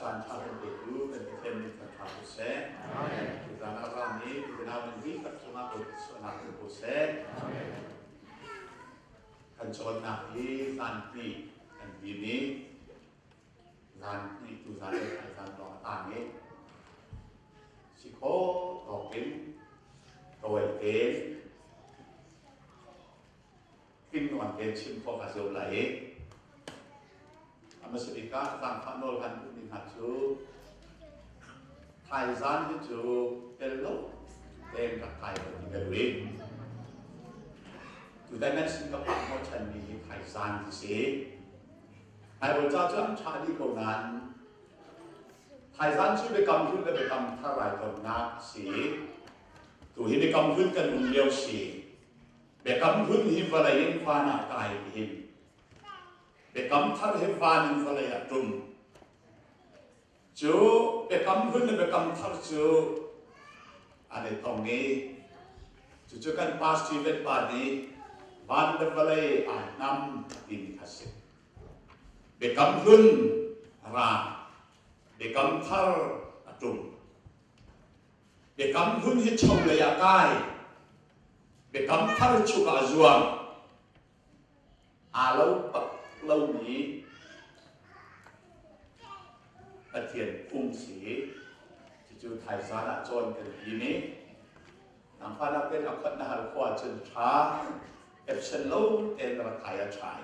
จารย์ชาเป็นเด็กรู้เป็นเทมนิคชาบุเซ่ที่ตอนนั้นเรานี้ที่เราเป็นวิปัสสนาบุษนาบุเซ่ขันชนนักที่สันติอันดีนี้สันติตุสันติสันติต่างนี้สิโคตอกเป็นตัวเองกินวันเกิดชิมพอกระสุนไหลอามาสิริกาต่างพันโนกันดิหัดจูไทยซันที่จูเป็นโลกเต็มกับไทยคนที่เป็นวิอยู่ในนั้นสิงคโปร์เขาชันมีไทยซันที่สีไอ้พระเจ้าจังชาดีกว่านั้นไทยซันชื่อไปกำพื้นก็ไปกำท่าไรกันนักสีตัวที่ไปกำพื้นกันอุ่นเดียวสีเบกำพื้นหิมวะเลยยังฟ้าหน้าตายหิมเบกำท่าหิมฟ้าหิมวะเลยตุ่มจูเบกำพื้นเบกำท่าจูอันนี้ตรงนี้จู่ๆกันพาสชีวิตปาดีวันเดวะเลยอ่านนำดินทัศน์เบกำพื้นราเบกำท่าตุ่มเบกำพื้นที่ชมเลยกายเบกำท่าชุกอาจวงอาเลวปักเลวนี้ตะเทียนพุ่งสีจู่ๆไทยสารจนกันทีนี้นำพานักเป็นอัครนาหขวาจนช้าเอฟเชนโลเอ็นระไทยชาย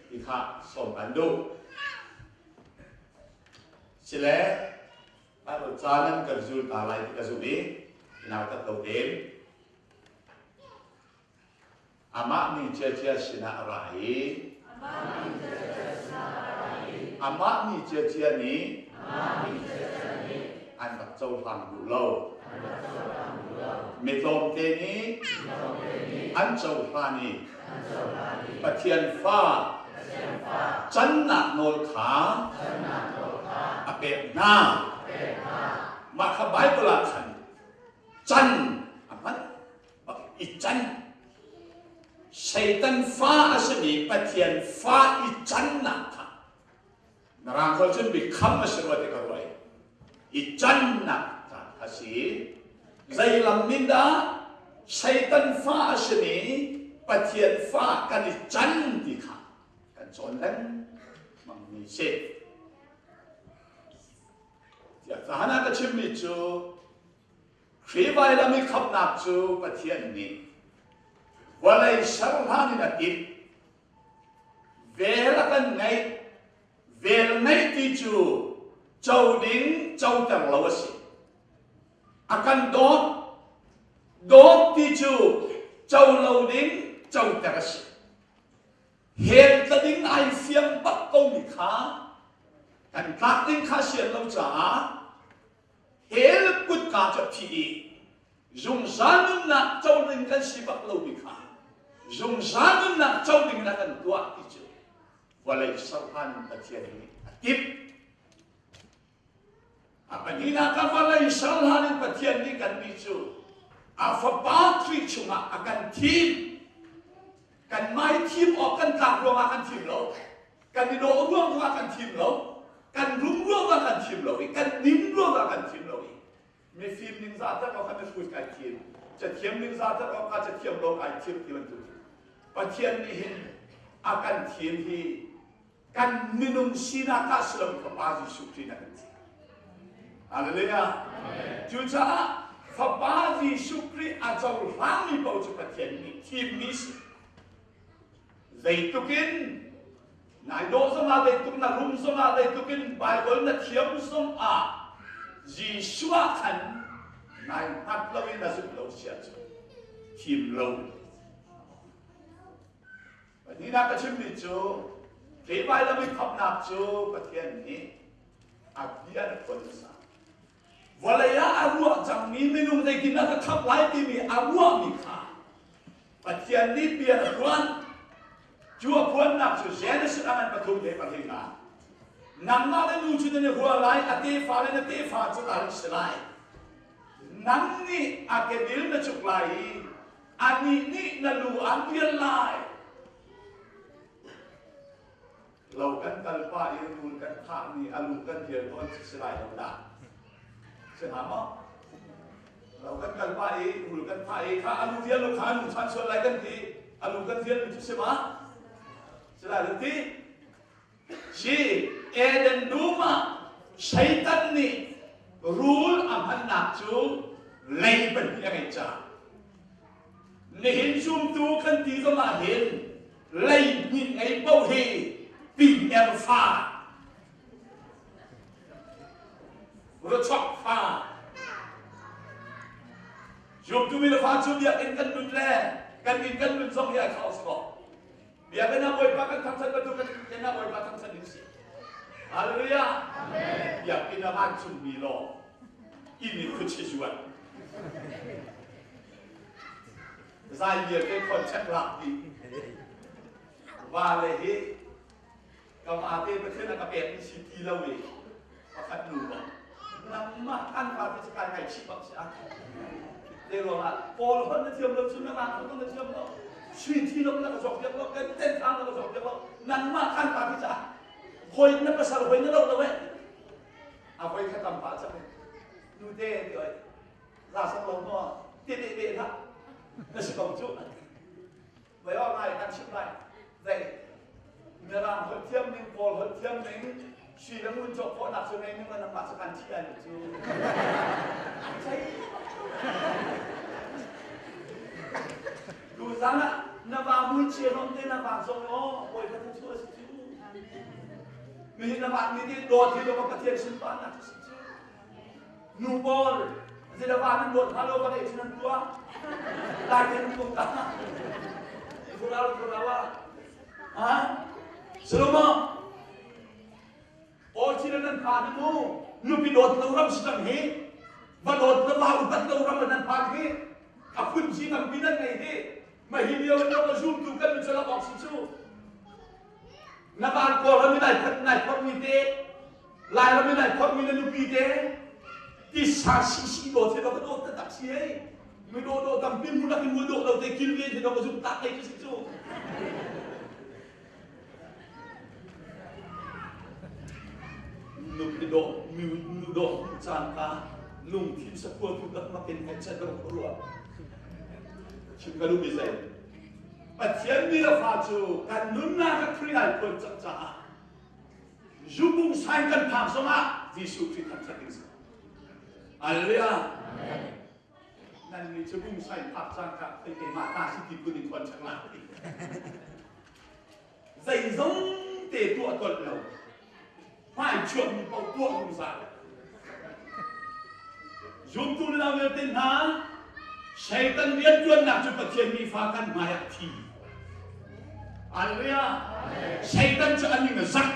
ที่ข้าส่งกันดูเสร็จแล้วพระอาจารย์นั้นก็จูตาไลที่กระสุนีนาวตัดตัวเองอามามีเจียสินาอะไรอามามีเจียนี้อันบัดเจ้าฟังดูโลเมตมเตนี้อันเจ้าฟังนี้ปะเทียนฟ้าจันนักโนลขาอเปะหน้ามาขบายปลาขันจันมันอีจันชัยตันฟ้าอาศัยปะเทียนฟ้าอีจันนักนารางคนจะมีคำมาสวัสดิ์กันไว้อีจันนักอาศัยใจลำมินดาชัยตันฟ้าอาศัยปะเทียนฟ้ากันอีจันดีค่ะกันจนนั้นมันมีเช่จากทหารก็ชิมมิจูครีไวลามีขับนับจูปะเทียนนี้วันไอ้ชาวฮานินักอินเวลากันไงเวลาไงที่จูเจ้าดิ้งเจ้าแต่งลาวสิอาการโดดที่จูเจ้าลาวดิ้งเจ้าแต่งสิเหตุจะดิ้งไอเสียงปักตรงนี้ค่ะกันพลัดดิ้งข้าเสียงเราจ้าเฮลกุดกาจะพีจงจานุนักเจ้าดิ้งกันสิปักเราดีค่ะจงจานุนักเจ้าดิ้งนักกันตัวที่จูวันเลยสาวพันปะเทียนนี้ทิพapa ni nak kafalai salhan patian ni kan bicu apa batri cuma akan tim kan mai tim akan tak ruang akan tim lo kan di do ruang akan tim lo kan ruang akan tim lo kan nim ruang akan tim lo me film ning zata kau kan diskus kai timจะเทียมเรื่องซาตเราก็จะเทียมโลกไอเทียมที่มันถูกประเทียนนี้อาการเทียมที่กันมินุมสีนาคาสลมกับอาจิสุขีนักทีอะไรเลยอ่ะจุดจ้ากับอาจิสุขีอาจจะร่างมีเบาจุดประเทียนนี้ทีมนี้สิเลยตุกินนายโดสมาเลยตุกนารุมสมาเลยตุกินไบเบิลนัดเทียมสมอาจีชัวขันนายนักเล่าวินาสุดเราเสียจุดทีมเราวันนี้นักชิมดิจูเกี่ยวกับเราไม่ขับนับจูประเทศนี้อาเดียนคนสักวันละยาอารัวจังมีเมนูในกินนักขับไล่ที่มีอารัวมีขาประเทศนี้เบียร์ล้วนจัวพวนนับจูเจนส์อันประทุมเดประเทศนั้นนังมาได้ดูจุดนี้หัวไหลอดีฟ้าเลยอดีฟ้าจะตัดสินไหลนั่นนี่อาเกดิลนัจุกไหลอันนี้นี่นั่นลูอันเบียร์ไหล เรากันกันป้ายังดูกันข้างนี่อาลูกันเดียวก็สลายธรรมดาเสียหายมั้งเรากันกันป้าเองดูกันป้าเองข้าอาลูเดียวเราข้าอาลูชันส่วนอะไรกันทีอาลูกันเดียวมันจะเสียมั้งสลายทันทีชีเอเดนดูมาชัยตันนี่รูลอัมพันนักจูเลยเป็นยังไงจ้าเลยเห็นชุมตูกันทีก็มาเห็นเลยมีไงเป้าเฮปีเอลฟารถช็อกฟ้าชุมตูมีละฟ้าชุมอยากเห็นกันดุนแลกันดินกันดุนสองอย่างเขาสกอเบียเป็นนักบอลปากันทำสันประตูกันเป็นนักบอลปาทำสันนิสิฮาเลลูยาอยากกินอาหารชุมมีโลอินี่คือชีวิตใจเย็นเป็นคนชักหลับดีว่าเลยเฮ้กับอาเต้ประเทศนักเตะที่สิทีละเวมาคัดดูบ้างนำมาอันพาราชการไก่ชิบักชาเดี๋ยวเราพอเราเทียมเราชุนนักเราต้องเทียมเราชีที่เราแล้วก็จบเทียมเราเต้นทางเราก็จบเทียมเรานำมาอันพาราชการคอยนับภาษาคอยนั่นเราเว้ยเอาไปแค่ตำป่าใช่ไหมดูเด้เดี๋ยวลาสักลงก็เด็ดๆนะนั่นสิของจุ๊บไม่ว่าอะไรกันชิบไรแต่เมื่อเราเทียมหนึ่งพอเทียมหนึ่งชีแล้วมันจบพอหนักสุดในนึงมันนำมาสักการเทียนจุ๊บใช่ดูซะนะนับว่ามุ่งเชียร์น้องเต้นนับว่าส่งล้อโอยก็จะช่วยสิจุ๊บมีนับว่ามีที่โดดที่เราก็เทียนชิมปานนะสิจุ๊บนูบอลจะนับว่านั้นโดดฮัลโหลกันเองฉันตัวได้เงินกูกันคุณเราว่าฮะสรุปมั้งโอ้ชีนั้นผ่านมูนูไปโดดเรารับสิ่งนี้มาโดดเราว่าอุบัติเรารับนั้นผ่านนี้ขับขึ้นชีนั้นปีนั้นไงที่มาหินเดียวเราก็ซูมดูกันมันจะรับออกสิ่งชูนับอ่านก่อนเราไม่ได้คนมีเตะลายเราไม่ได้คนมีนันนูปีเตะที่สาชีโดดที่เราก็โดดตัดเสียไม่โดดทำพิมพ์มุนักพิมพ์โดดเราเตะกินเวียนที่เราก็ซูมตัดเตะสิ่งชูนุ่มโดดมิวโดดจานตาลุงทีมสกัวทุกข์มาเป็นแฮชแท็กเราครัวชิมกันดูไม่ใช่ปัจจัยนี้เราฟ้าจูการนุ่นน่าจะครียร์คนจัดจ้ายุบุงสายกันผ่านสมาวิสุทธิธรรมสักสิ่งอะไรอ่ะนั่นนี่จะบุงสายผ่านจังกับไอ้เกมาตาสิกิบุญคนช่างหลังใจจงเตะตัวตนเราไม่ชวนมีปตัวมุสายุบตัวเราเวทีน่ะชัยตันเรียนจวนนักจุดเทียนมีฟ้ากันมาอย่างที่อะไรอ่ะชัยตันจะอันนี้มันสัก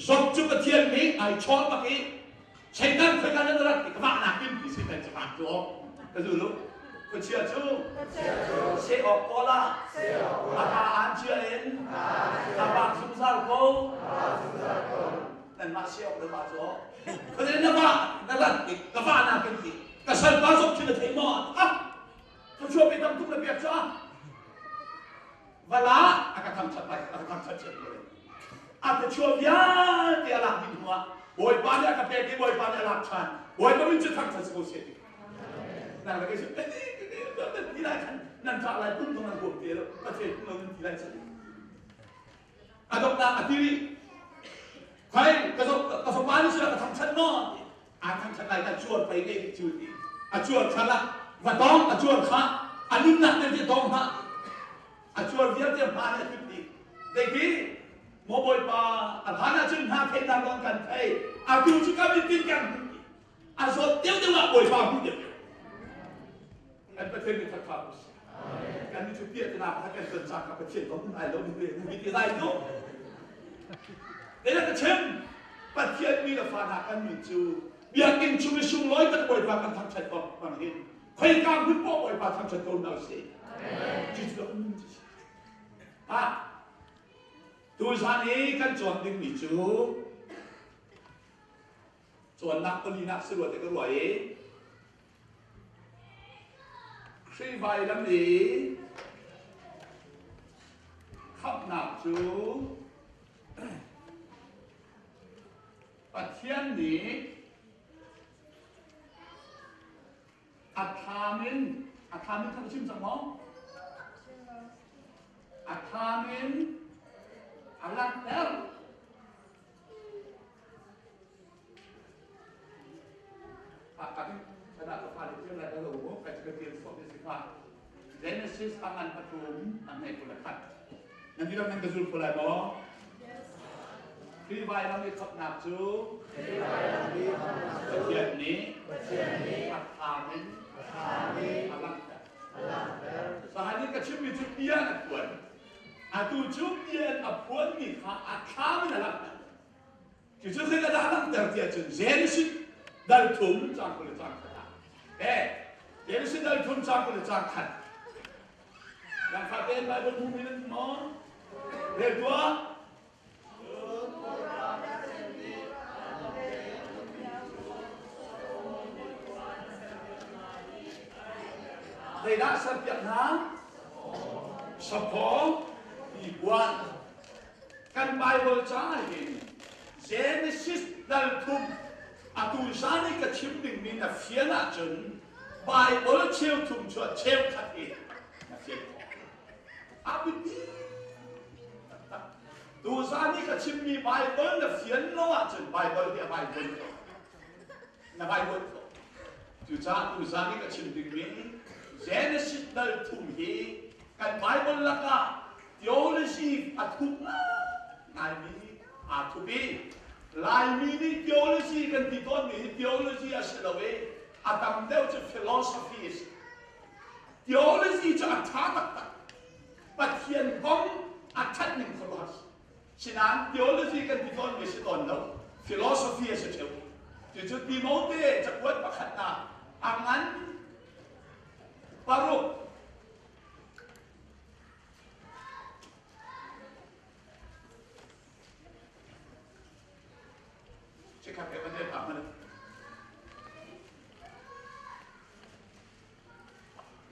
จบจุดเทียนนี้ไอชอบมาอีชัยตันเคยกันนั่นรักที่กบ้านนักบินที่สิเป็นจะมาจบก็ดูลูกก็เชื่อชูเสียออกก็ละอาบานเชื่อเองอาบานสุสานก็นั่นมาเสียออกเลยมาจบก็เลยนั่นว่านั่นรักที่กบ้านนักบินที่ก็ฉันมาจบที่จะถึงหมดอ่ะเขาช่วยไปทำทุกระเบียบจ้าเวลาอาจจะทำชัดไปอาจจะทำชัดเจนเลยอาจจะช่วยยาเดี๋ยวหลังดินหัวบอยปานเนี่ยกับเด็กที่บอยปานเนี่ยหลักชันบอยก็ไม่จะทำชัดสุดเสียนั่นก็คือที่ไรฉันนั่นจะอะไรพุ่งตรงนั้นบวกเดียวประเทศเราที่ไรฉันอาดอกตาอาทิตย์ใครกระสอบบ้านนี่สุดก็ทำชัดนออาทำชัดอะไรกันชวนไปเองชีวิตอาชวนฉันละว่าต้องอาชวนข้าอันนี้หนักเป็นที่ต้องฮะอาชวนเดียวเดียวพาเนี่ยทุกทีเด็กที่โมบอยปาอาพานาจึงหาเทนดังกันกันเฮ้อาดูชิคกี้พายติดกันอาสวดเดียวเดียวว่าบอยปาพูดเดียวอันประเทศนี้ทักทายการมีจุดเปลี่ยนนาพัฒนาการเกิดจากกับประเทศของไทยเรามีเรื่องมีอะไรเนาะในนั้นก็เช่นประเทศมีละฟานากันมีจูเบียกินชุมชุมร้อยกันบอยปากันทำชัดก่อนบางทีใครกล้าพูดบอกบอยปาทำชัดก่อนเราเสียจิตเราไม่มีอ่ะตัวฉันเองกันจวนดึงมีจูจวนนักปรีนักสรวจแต่ก็รวยชีใบลำดีขับหนักจู ทียนนี้อัฐามินท่านชิมสมองอัฐามินอัลลังเตอร์kami pada kepala itu ada logo kategori seperti sifat Genesis tangan patum anai pulakat nanti orang yang kezul pula do Pribadi kami top nafsu bagian ni Amin alam sehari kecil itu dia nak buat atu dia apuan ni Amin alam justru kita dalam tertiada Genesis dal thum chang ko le chang kha ye se dal thum chang ko le chang kha yang fa ten bible mu min mo le tua they đã sắp Việt Nam sắp phó đi quan căn bible trái Genesis dal thum Atuzani ka chimding ni na fiana chun by all cheu tum chua cheu khat e na fian abiti Tuzani ka chimni by all na fian lo a chun by all dia by all na by all Tuzani ka chimding ni Genesis dal tum hi kan Bible la ka theology athum na ni athubi Lai mini theology kan titon ni theology aselawe atam deu che philosophies theology cha athatak pathian kom athat ning kholas sinan theology kan titon ni siton no philosophy ase cheu chu Timote cha kwat pakhat na angan paruk Cakap apa dia tak mana?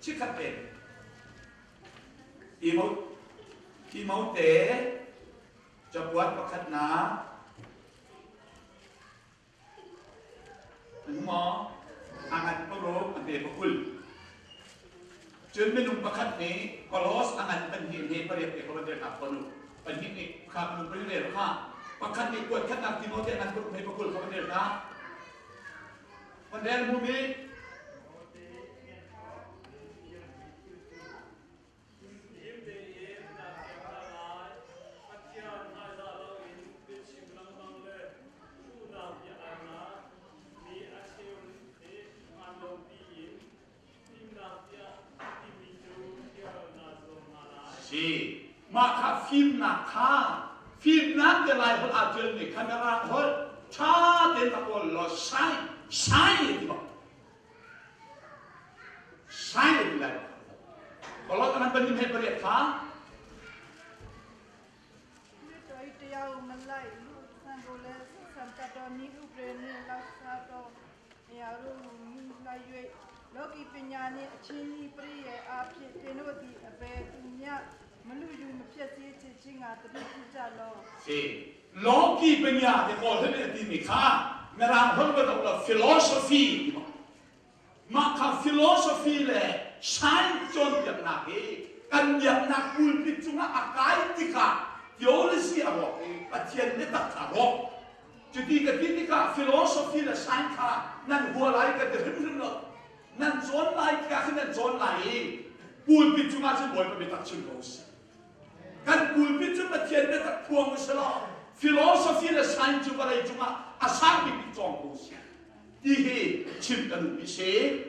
Cakap dia. Timote jabuat pakat na. Mo angan puro ante pakul. Jun minum pakat ni kolos angan penhin he pariap ke kalau dia tak perlu. Penhin ni kamu perlu dia ha. Pakat ni kuat kan Timote angan puro he pakul kalau dia tak. Pandai bumi maka film nak film nak kelai hol ajar ni kamera hol cha den tak hol lo sai itu sai itu lah kalau teman penim hai beriak kah itu yang melai lu sanggole sampai ni ubreni lasato ya lu mulai logi penyani cini pri api tenoti ape punya menuju mempersiapkan cicing atau dijalo. Si logi penyani kalau hendak dinikah merang hol betul filosofi maka filosofi le sains john yang nak kan yang nak pulpit cuma akai tika teologi awak patian ni tak tahu jadi ketika filosofi le sains nan hualai keterhubung nan zon lai kah nan zon lai pulpit cuma boleh berbicara cungkos kan pulpit cuma tiada tak puang masalah filosofi le sains cuma asal berbicara cungkos dihe ciptaan bisi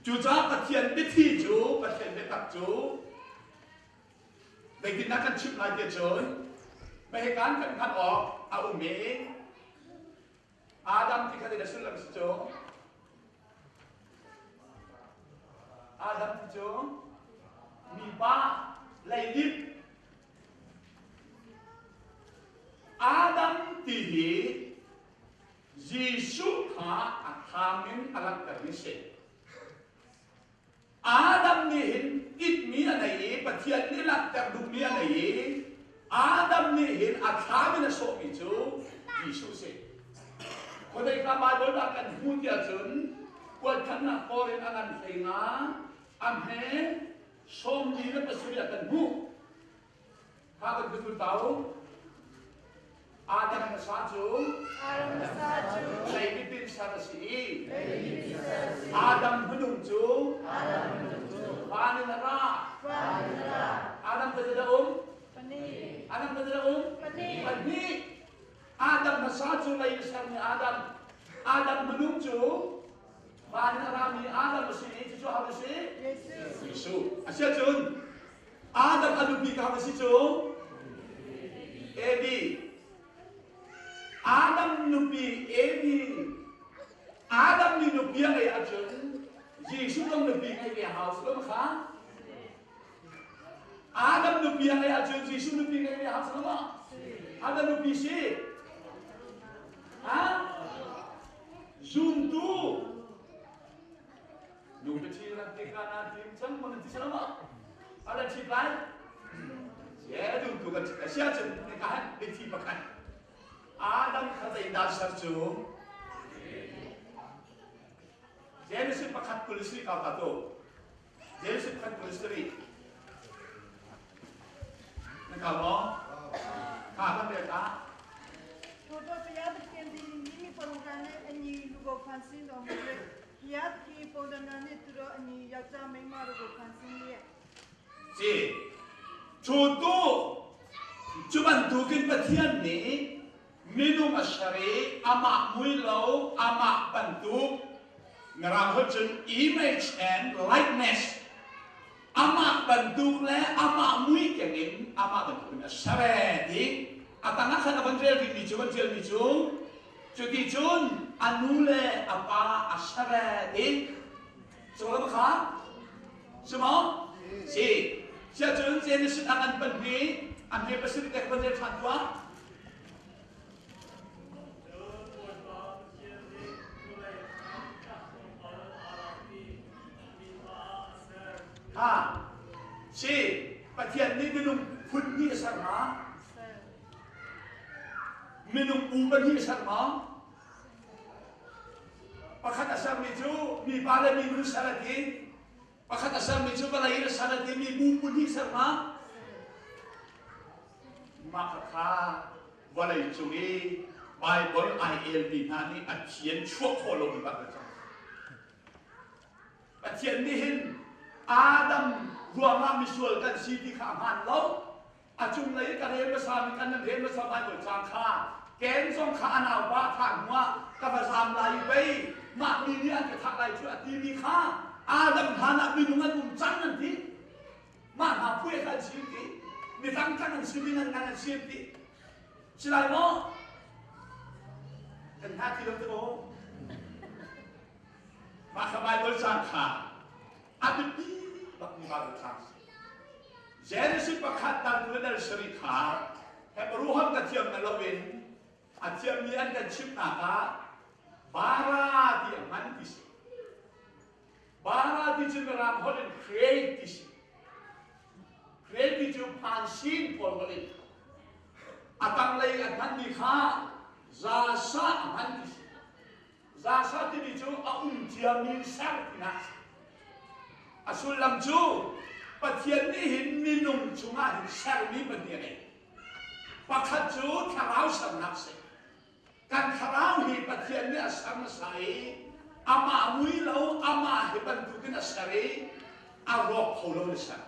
juga patian beti jo patian betak jo bagi nak cip lagi jo mereka kan au me Adam tika tidak sulam jo Adam jo miba lainip Adam tihi Yesus ha akamin alat terisi Adam nihin itmiya na ye patian nila terdumiya na ye Adam nihin akamin na so ito Yesus คนในการบายบนกันพูดอย่างจนกวนขันนักโอเรนอันนั้นเองนะอันเห็นสมดีและประสิทธิ์กันหูข้ากันคือคุณเต๋าอาดัมสาจูเลวิตินสารสีอาดัมพนุมจูฟานินาราอาดัมก็จะได้อาดัมก็จะได้ปันนี้อาดัมสาจูเลวิสันมีอาดัมพนุมจูฟานินารามีอาดัมสีจูฮาวิสียิสุอาเซียจุนอาดัมอนุปีกฮาวิสีจูเอดีAdam nupi Evi, Adam ni nupi yang ayah jun, Yesus dong nupi ayah house dong kah? Adam nupi yang ayah jun, Yesus nupi ayah house dong kah? Adam nupi si, ah? Zoom tu, nupi ciri nanti kan nanti macam mana nanti selama? Ada ciri lain? Ya, tu kan siapa jun nikahan nanti makan. Adam kata dasar tu, Genesis pakat polisi kau tahu, Genesis pakat polisi, nak kau, kau mereka. Foto pihak berkendali ini perlukannya ini lugu fansin dong, pihak ki perlukannya tu ini yaksa memang lugu fansin dia. Si, contoh, cuma tukin petian ni. Minum asyari, amak muilau, amak bentuk, ngerangkut image and likeness. Amak bentuk le, amak mui kengin, amak bentuk asyari di. Atangah kan abang jual di jual jadi jun anu le apa asyari di. Semua apa? Semua? Si, siapa jun jenis tangan penting, ambil pasir dekat pasir santua. Si, patian ni minum pun ni sama, minum uban ni sama. Pakat asam itu, mi bala mi minum salati, pakat asam itu bala ira salati mi bumbu ni sama. Maka kah, bala itu ni, Bible ILB nani acian cuak kolom baca. Patian ni hin Adam ruang misual kan siti kaman lau, acung lagi kerja bersama kan dan bersama berjangka, kensong kana watan wa kafasam lagi bay, mak milian ketak lagi tu ati kah, Adam hana minungan umcang nanti, mak apa yang kan siti, mitang kan sibinan kan siti, selain mo, kan hati tu mo, mak kamai berjangka. Ada bakal berkah. Genesis pakat dan kemudian serikha, heberuham kacim melawin, acim lian kacim naga, bara dia mantis, bara dia jemerang holen creatis, creatis pansin polvalin, atang lagi akan dikha, zasa mantis, zasa dia tu diamin sartinas. Asul lam ju, patian ni hin minum cuma hin sermi berdiri. Pakat ju tharau samnak se. Kan tharau hi patian ni asam sai, ama muilau ama hi bantukin asari, arok holo lesan.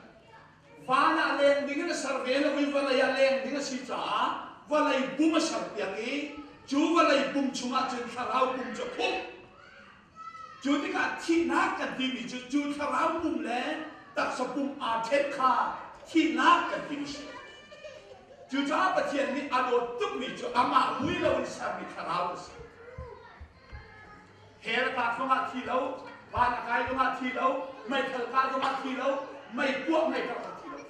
Wana leng dengan sarvela wi wana ya leng dengan sita, wana ibum sarpiaki, ju wana ibum cuma jen tharau bum jepung. Jadi kan tina kan dimi ju tharau bum le tak sepum atet ka tina kan dimi. Ju apa tian ni ado tuk mi ju ama mui lau sami tharau se. Hera ka koma tilau, wana kai koma tilau, mai thal ka koma tilau, mai buat mai ka tilau.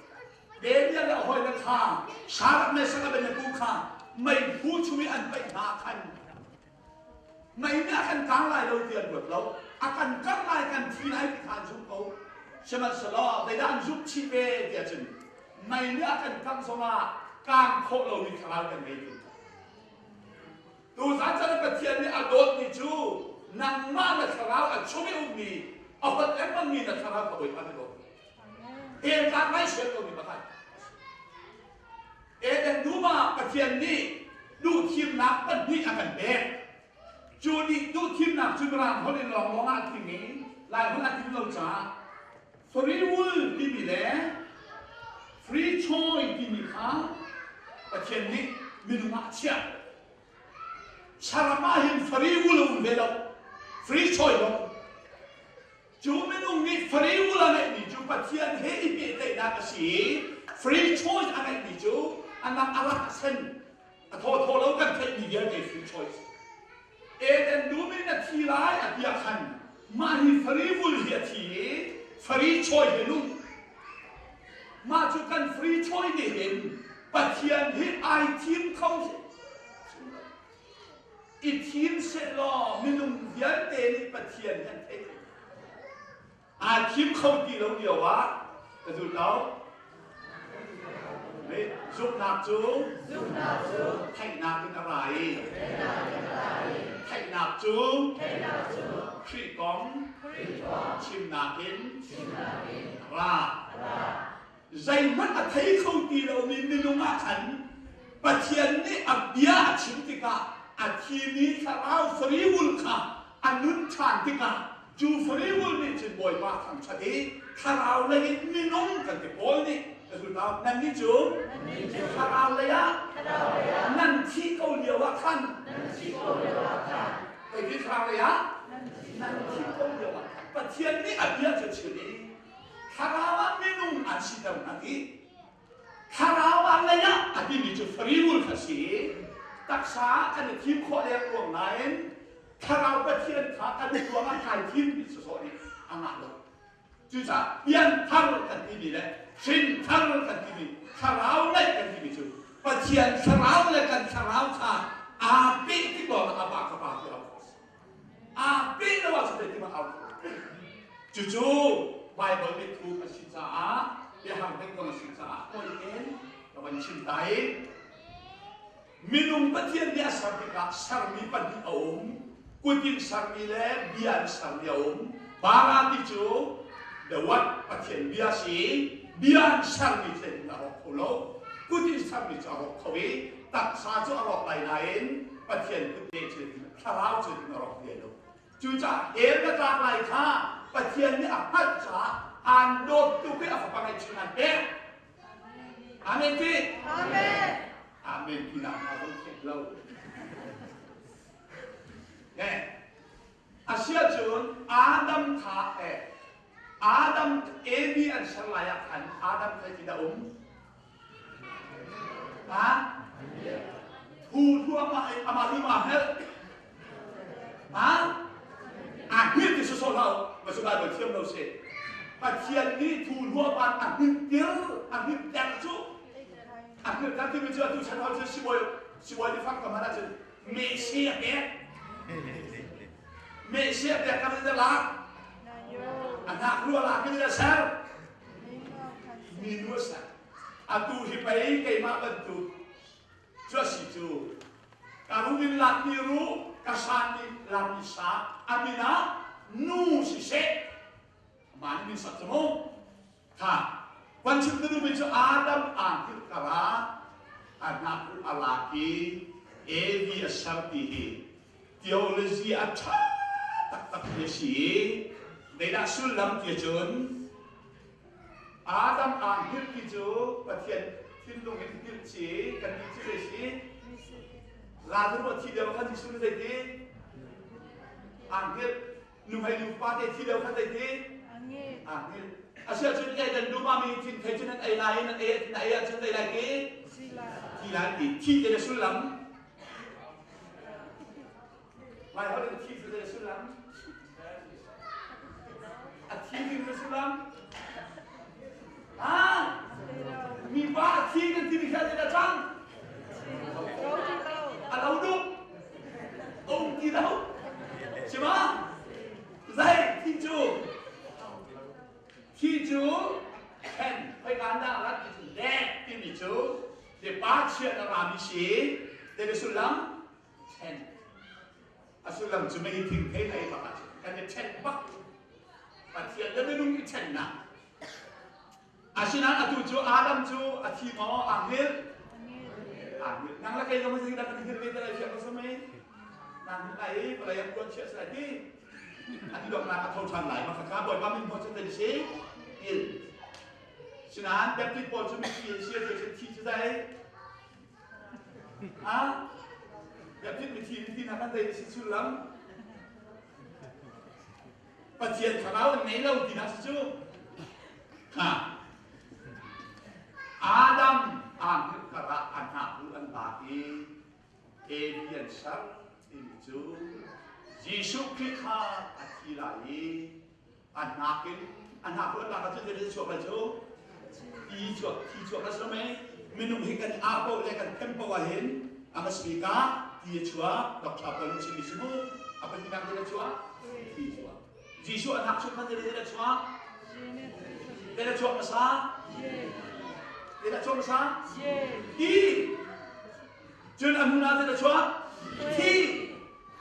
Dia le hoi le ka, syarat me sangat banyak buka, mai bu cumi an bai makan. Mai ni akan kanglai lau tian buat lau. Akan kanglai kan tinai kan jumpa, sebab selalu tidak jumpa cipe dia jen. Mai ni akan kang sama kang kau lau ni kalau kan itu. ตูสารจะได้ประเทียนนี่อดดนี่จูนังมาในคราวอัดช่วยอุ้มมีเอาคนเอ็มมันมีในคราวเขาไปทำให้ดูเองการไม่เชื่อตัวมีมาได้เอ็นดูมาประเทียนนี่ดูทีมนักมันมีอาการเด็กจูดีดูทีมนักจุดรังเขาเรียนลองอันที่นี้ลายคนอันที่เราจ้าฟรีวูลที่มีแล้วฟรีชอยที่มีข้าประเทียนนี้มีดูมาเชี่ยชาลามาหินฟรีวูลอุ้มเบลฟรีชอยลงจูไม่นุ่งนี่ฟรีวูลอะไรนี่จูประเทียนเฮ้ยเปิดได้นักสีฟรีชอยอะไรนี่จูอันนั้นอะไรเส้นโทษแล้วกันเทคนิคเยอะเลยฟรีชอยเอ็นดูไม่นาทีไรอันยาคันมาหินฟรีวูลเฮียทีฟรีชอยเห็นนุ่งมาจูกันฟรีชอยนี่เห็นประเทียนเฮ้ยไอทีมเขาอีทีมเสร็จแล้วมีนุ่มเยอะเตนี่ประเทียนกันเองอาทีมเขาดีแล้วเดียววะแต่สุดแล้วนี่ซุปนักจูให้นักเป็นอะไรให้นักจูครีกองชิมนักกินราใจมันอะไรเขาดีแล้วมีนุ่มอาขันประเทียนนี่อับยาชิมติกาอาทีนี้ข้าเราฟรีวุลค่ะอันนู้นชานติกาจูฟรีวุลนี่จะบ่อยมากทำชาติข้าเราเลยนี่น้องกันที่บ่อยนี่แต่สุดท้ายนั่นนี่จูข้าเราเลยอะนั่นที่เขาเรียกว่าขันแต่ที่ข้าเราเลยอะนั่นที่เขาเรียกว่าประเทศนี้อับยาจะเฉลี่ยข้าเราว่าไม่นุ่งอันสิตรงนั้นที่ข้าเราว่าเลยอะอันนี้มีจูฟรีวุลค่ะสิตักษาอันนี้ทีมข้อเรียกรวมไหนถ้าเราไปเทียนขาอันนี้รวมกันการทีมมิสโซนี่อันนั้นเลยจู่จ้ายันทำกันที่นี่เลยชินทำกันที่นี่ถ้าเราเล่นกันที่นี่จู่ไปเทียนถ้าเราเล่นกันถ้าเราขาอาปีที่บอกอาบากขบาที่เราอาปีที่ว่าจะเป็นที่มาเอาจู่ไบเบิลมีทูมาสิจ้าเดี๋ยวทำเป็นคนสิจ้าโอ้ยเอ็นแต่วันชินไตminum petian dia sartika sarmi padi aum kutin sarmi le bian sarmi aum barati chu the what petian biasi bian sarmi chen arok phulo kutin sarmi chu arok khawi tak sa chu arok lai lain petian kutin chen tharau chu arok ye lo chu cha em na ta lai kha petian ni apat cha an dot tu ke apa pakai chunan pe amen ti amen Amen kita harus ceklau. Asia Jun Adam tha Adam Evi an selayakan Adam tidak Hu amali mahal. Akhir di sesolau masuk Bible tiap lau se. Bagian ni tu luapan akhir dia akhir yang tu. Akhir nanti menjadi tujuan hal sesuai di fakta mana je Mesia dia kami adalah anak keluar lagi dia sel minus atu hipai kema bentuk just itu kamu bilang biru kasani lamisa amina nu sise mana bisa temuวันชุดนั้นเป็นอาดัมอ่านที่กล่าวอาณาอุลากีเอวีอัสซัมตีเทีโอโลจีอัจฉริตักเยสีในนักสุลลัมที่จุนอาดัมอ่านที่จูประเทศที่ลงเห็นที่จีกันที่จีสีลาทุกที่เดียวกันที่สุดเลยที่อ่านที่นุ่มให้นุ่มป้าที่เดียวกันเลยที่อ่านที่Asia jadi dan dua mami tin kajian ay lain ayat jadi lagi ti jadi sulam mai hari ti jadi sulam ti jadi sulam mi ba ti kan ti jadi datang atau duk tidak siapa Zai tinjuที่จูแข่งไปการด่ารัฐที่แดกที่มีจูเดี๋ยวป้าเชื่อนารามิชีเดี๋ยวสุลัม 10อาสุลัมจะไม่ถึงเท่ไหนปะกันจะ10บักปัจเจียนจะไม่นุ่ง10นะอาชินันอาตุจูอาดัมจูอาทีมออังเฮลnang laki kamu sendiri dapat dikira kita lagi apa semua nang lagi pada yang buat siapa lagi nanti dok nak tahu cara lain maka kau boleh kami mau cerita di sini il sinan dapat boleh cuma siapa dia cerita saya ah dapat cerita nak dari si sulam pasien kalau ni lau tidak sesuatu ha Adam ang kara anak bulan bagi Ebian sab itu Yesus Kristus akhirnya anak bulan bagi itu siapa tu? Ijo kasih minum hikan apa lekan tempo wahin amas bika dia cua dokter pun sini semua apa yang dia cua Ijo Yesus anak suka dia cua dia cua masa Tidak cuma sah, di, jangan anu tidak cuma, di,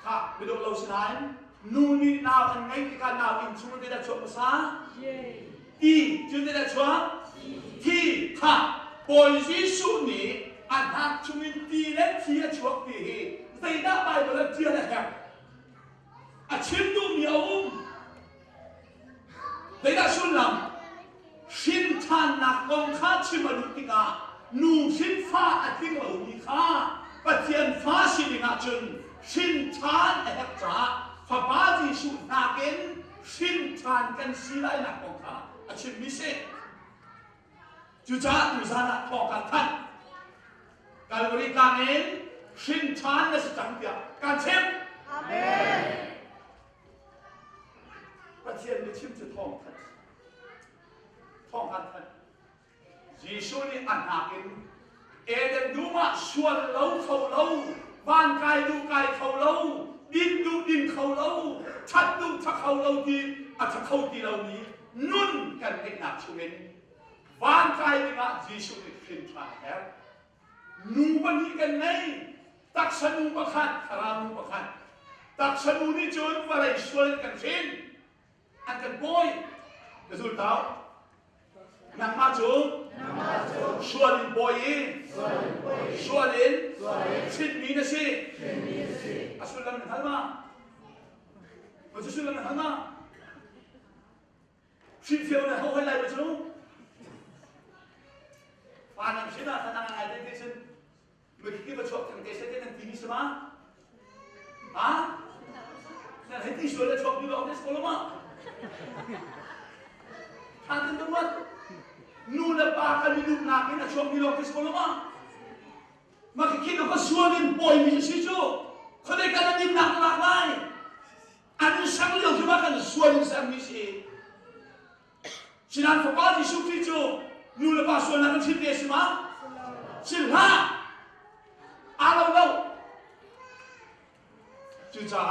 kak, bedok lau senain, nuni nau angai kita nau cuma tidak cuma sah, di, jangan tidak cuma, di, kak, posisi ni, anak cuma tidak dia cuma di, tidak baik boleh dia dah, acim tu miaum, tidak sulam. Shin tan nak kong kha chimalu tinga nu shin fa ating lo ni kha pathian fa silinga chun shin tan hek cha fa ba ji su na ken shin tan kan silai nak kong kha achim mi se ju cha tu sa na thok kan than kal bori kanen shin tan na sang pya kan chem amen pathian ni chim chu thong kha Thong kan Yesus ni anakin Eden duma sual lau kau lau ban kai du kai kau lau din du din kau lau chat du chat kau lau di chat kau di lau ni nun kan tek nak sumen ban kai ni ma Yesus ni fin tra her nu bani kan nei tak sanu bakhat karamu bakhat tak sanu ni jon walai sual kan fin akan boy betul tahu Nang maju, sualin boy, sualin, sit minasi, asulan ng halma, masusulan ng halma, sit fiyaw na haway lai maju, panang sila tanang identification, magkikibachok ng kesa din ng tinis ma, ha? Nang hindi suala chok nila ang sekolah ma, hantin naman. Nuna pa kalinong namin at siyang nilokis ko naman. Makikita ko suwanin boy mi sisyo. Kaya ka na din nakakay. Ano siyang liyaw kima ka na suwanin sa misi. Sinan pa pa di sukito. Nuna pa suwan na kang sintesi ma? Sila. Alaw-law. Tuja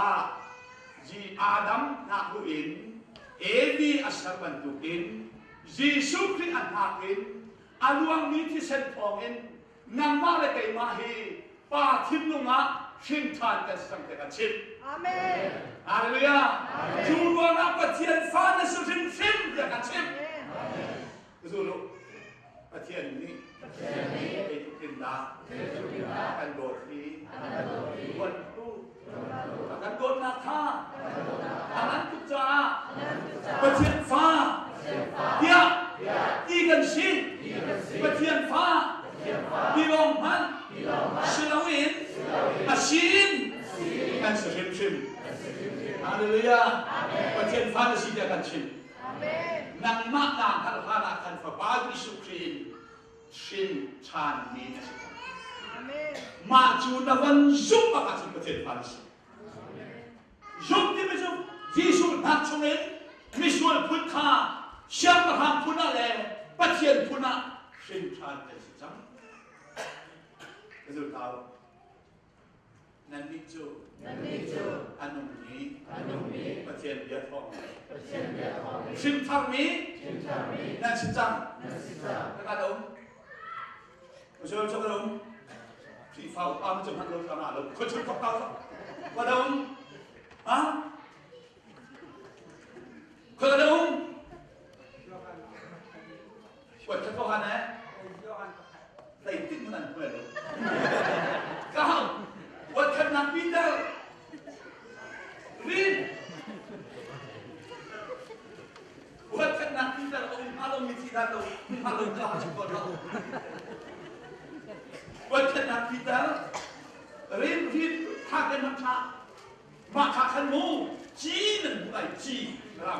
ji Adam nakuin. Ebi asal bantukin. Yesus Kristus anakin, aluang niti sentongin, nang mare kay mahi, patim nunga, shintan kan sang tekachip. Amen. Haleluya. Jumwa na patien fa na sutin sim tekachip. Amen. Kesulo, patien ni, itu kinda, kan doti, wantu, kan dot nakha, anan tuja, patien fa. Dia ikan sin, patian fa, bilong man, silawin, asin, kan sim. Haleluya. Patian fa na siya kan sim. Nang makna kalhana kan fa bagi sukrin, sin chan ni na siya. Maju na van zoom makasin patian fa na siya. Zoom di ba zoom? Yesus naksungin, Misual pun ka. Siapa ham puna le, pasien puna, singkat desam. Betul tahu. Nanti tu, anumi, pasien dia thong. Singkat mi, nan singkang. Kakak dong. Betul cakap dong. thì phao bao nhiêu hàng lông nào lông khơi chun phao cao qua đâu hả khơi ở đâu quật chân câu hành này đầy tinh thần quật cao quật chân nằm Peter Rin quật chân nằm Peter ông Along như thế nào Along cao chỉ còn đâu quật chân nằm Peter Rin thang cái mặt cha mà cha khăn mù chỉ nên phải chỉ ra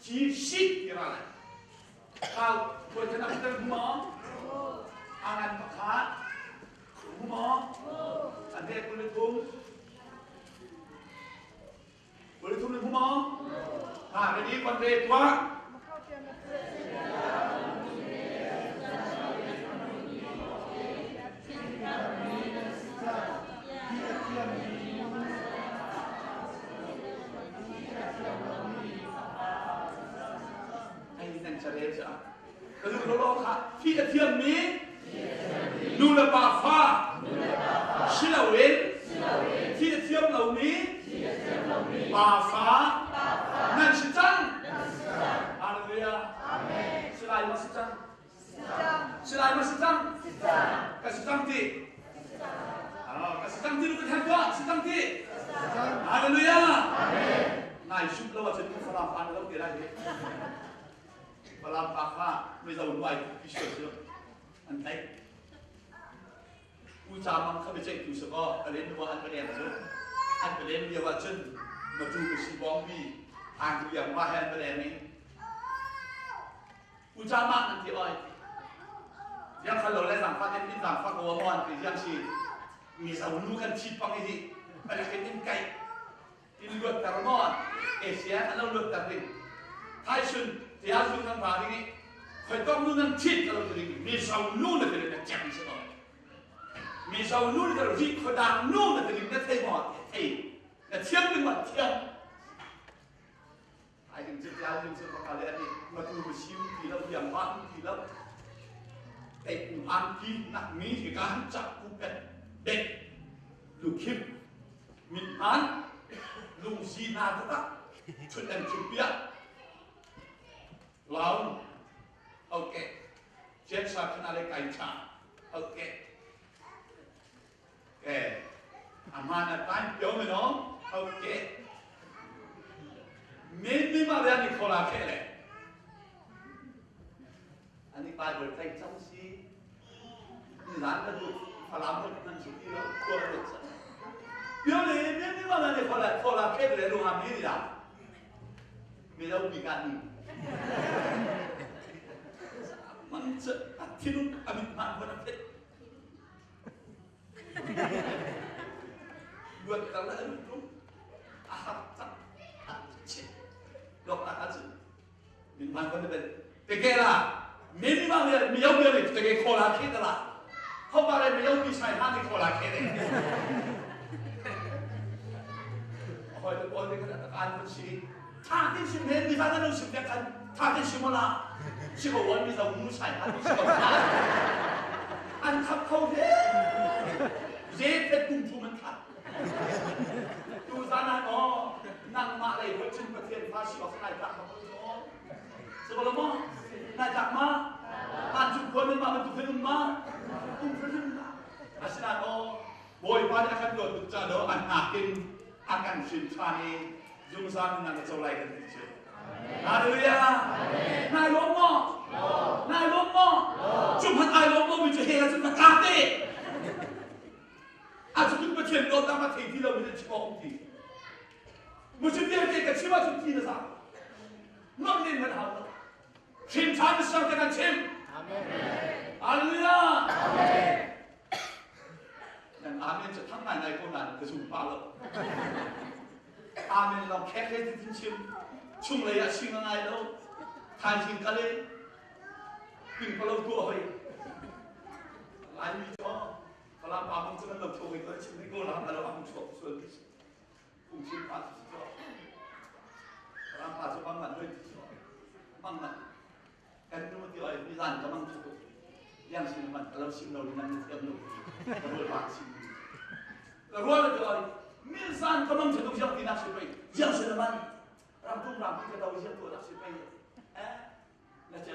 chỉ shit ra này cao quật chân nằm Peter mỏ angan pakha mo ande kulitum ni mo ready con re tua anh đang chờ đấy chứ từ đó khá khi đã thiêm mỹ nu là bà pha xí là uyên khi đã thiêm lầu mỹ bà phá nàng sĩ trăng Hallelujah sĩ lại mà sĩ trăng sĩ lại mà sĩ trăng cái sĩ trăng thì cái sĩ trăng thì nó thành quá sĩ trăng thì Hallelujah này giúp lâu ở trên cái làm ăn lâu tiền này và làm bà pha bây giờ ngoài cái sửa chưa anh thấy u cha mang khắp trên tu sửa anh đến mua anh cái đèn rồi anh cái đèn nhiều vào chân mà tu cái gì bom bi anh tu yang ba cái đèn này u cha mang anh thì ơi yang kalau lấy rằng phát đến rằng phát của mòn thì yang gì mi sao nu kan chip bằng cái gì anh cái tin cày tin luật tao mòn Asia anh luật tao đi Thái Xuân thì áo dùng thằng bà đi phảiต้องนู่นนั่นชิดเราจะดีมีเสานู่นน่ะจะดีนะแจ่มใช่ไหมมีเสานู่นน่ะจะดีขดานนู่นน่ะจะดีนะเทหมดเทนะเทียมเป็นหมดเทียมไอ้ถึงจะยาวถึงจะประกาศเลยอันนี้มาดูชิวทีแล้วอย่างบ้านทีแล้วแต่กูอ่านทีหนักมีที่การจับกูเป็นเด็กลูกคิมมินอันลุงซีนาตะชุดอันชุดเปียเราโอเคเจ็บสักขนาดไก่ชาโอเคอามานาตันเปียวมั้ยน้องโอเคไม่มาเรียนนี่คนละแค่เลยอันนี้ไปบริษัทจังซีนี่ร้านกระดูกพลามคนนั้นสุดที่เราควรรู้จักเปียวเลยไม่มาเรียนนี่คนละแค่เลยรู้หาไม่ได้ไม่ได้มีการนี่มันจะที่นู้นอภิมาคนนั้นเด็กbuat kalau itu ahad cik dokter aja minum kan itu tegela minimal ya miau biar itu tegel kola kita lah kau pada miau bisa hati kola kita oh itu boleh kita kan bersih tadi sih di mana nu sih kan tadi sih mana sih kau want bisa musai hati sih kau an kau deh dễ cùng chú mình khác chú ra này có năng mạ này với chân vật thiền pha xíu này chặt mà không có sao mà nó này chặt mà bạn chụp quân mà mình chụp phim mà không phim mà à xin là có bồi ba đã khăn được trả đó ăn kinh akan xin chani dùng sang năng châu lại cái gì Hallelujah này lốm mò chụp hạt ai lốm mò mình chỉ hệ là chúng ta cắt đi 아주 끝까지 너 남아 대기라고 이제 집어먹기 무슨 일이니까 집어 좀 뛰는 사람 너는 건 하고 힘 잡을 수 없게 간 힘 아멘 할렐루야 아멘 난 아멘 저 탕만 날고 나는 그 좀 빨라 아멘 너 캐캐 듣는 힘 충래야 신앙하여 당신 갈래 빙벌로 구어해 아니죠 kalau pamong itu kan lebih itu cuma itu lah kalau pamong cukup sulit fungsi pas itu orang pas itu bangga kan itu mesti ada pilihan teman cukup yang sini man เราชิมเราดีนั่นเทียมลูกเราเลือกวางชิมเรารู้ว่าจะอะไรมิลซานกำลังจะต้องยังที่นักสิไปยังเสร็จมันรำตุ้มรำที่เราจะตัวนักสิไปนั่นจะ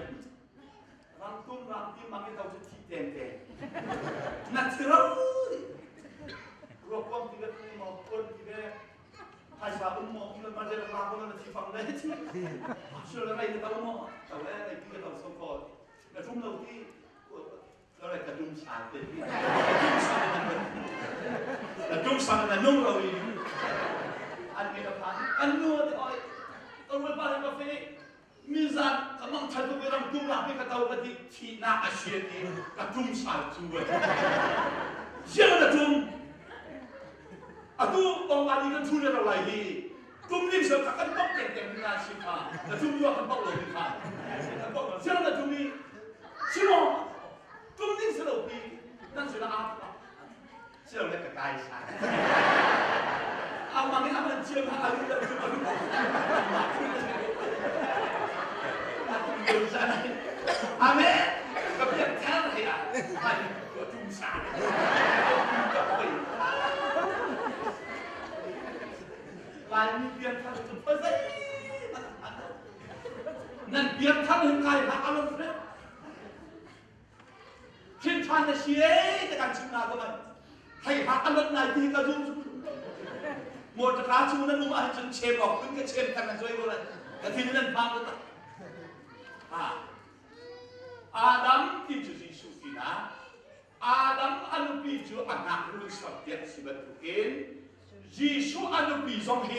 รำตุ้มรำที่มันเราจะที่เด่นเด่นนั่นที่เรารวบรวมที่เราที่มองคนที่เราใครสาวมองที่เรามาเจอเราคนนั้นที่ฟังได้ที่ช่วยอะไรที่เรามองแต่ว่าอะไรที่เราสมบูรณ์แต่ทุ่มเราที่เราเลยกระดุมสารเต็มที่กระดุมสารนั่นนุ่งเราอีกอันนี้เราผ่านอันนู้นที่อ้อยตัวมันบ้านเราเฟ้มิซานกำลังชัดตัวเราตุ้มหลับไปกับตัวปฏิทีน่าอาเชียนี่กระดุมสารจูบเชื่อกระดุมอะดูตอนวันนี้กันทุเรศอะไรดีตุ้มนี่เสือกันต้องเก่งๆในการชิมค่ะกระดุมยั่วกันต้องเลยค่ะเชื่อกระดุมนี่ชิมตุ้มนี่สรุปดีนั่นสุดละอาเชื่อเลยกับกายชาเอามาไม่เอามันเชื่อมาอะไรจะคือมันดูซะอาเมนก็เพียงแค่ไหนอ่ะไม่ตัวจุ่มสารลายมีเพียงท่านจุดเปอร์เซ็นต์นั่นเพียงท่านเห็นใครนะอารมณ์เนี่ยชินชันเชียร์จะการชิมนาตัวมันให้หาอารมณ์ไหนที่กระดุมหมดราชูนั้นรู้ว่าจนเชฟออกขึ้นก็เชฟกันนะช่วยกันเลยแต่ทีนี้นั่นพาไปตัดอาดัมที่จุดที่สุดนะอาดัมอันนี้จุดอันนั้นรู้สักเดียวสิบตัวเองยิสุอันนี้จงเฮ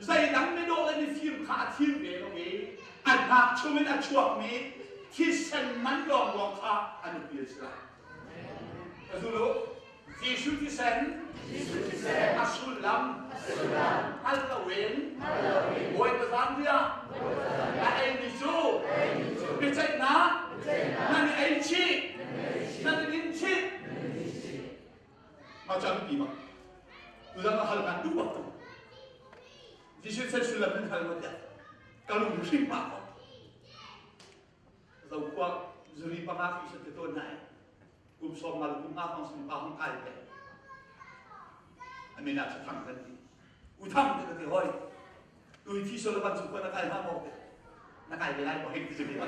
ใจดังไม่โดนในฟิล์มขาทีมเบลเองอันนั้นช่วยอันช่วยมีที่เส้นมันลองขาอันนี้สิละดูดูยิสุที่เส้นอัศวินลัมฮัลโลวีนโวยภาษาอังกฤษไอ้นิจูไม่ใช่นะนั่นไอ้ชีนั่นอินชีมาจากปีมั้งดูแล้วฮัลกันดูว่ายิสุเส้นสุดลัมเป็นฮัลโลวีนkalau musim apaเราควรจะรีบมาฟิชต์ตัวไหนกลุ่มสองมาลุ่มหน้าของสิ่งปาของใครกันอันนี้น่าจะทำกันดีอุทำกันดีห้อยดูที่โซลบันสุขนักไก่ห้ามบอกนักไก่ไม่ได้บอกให้ที่จะมีมา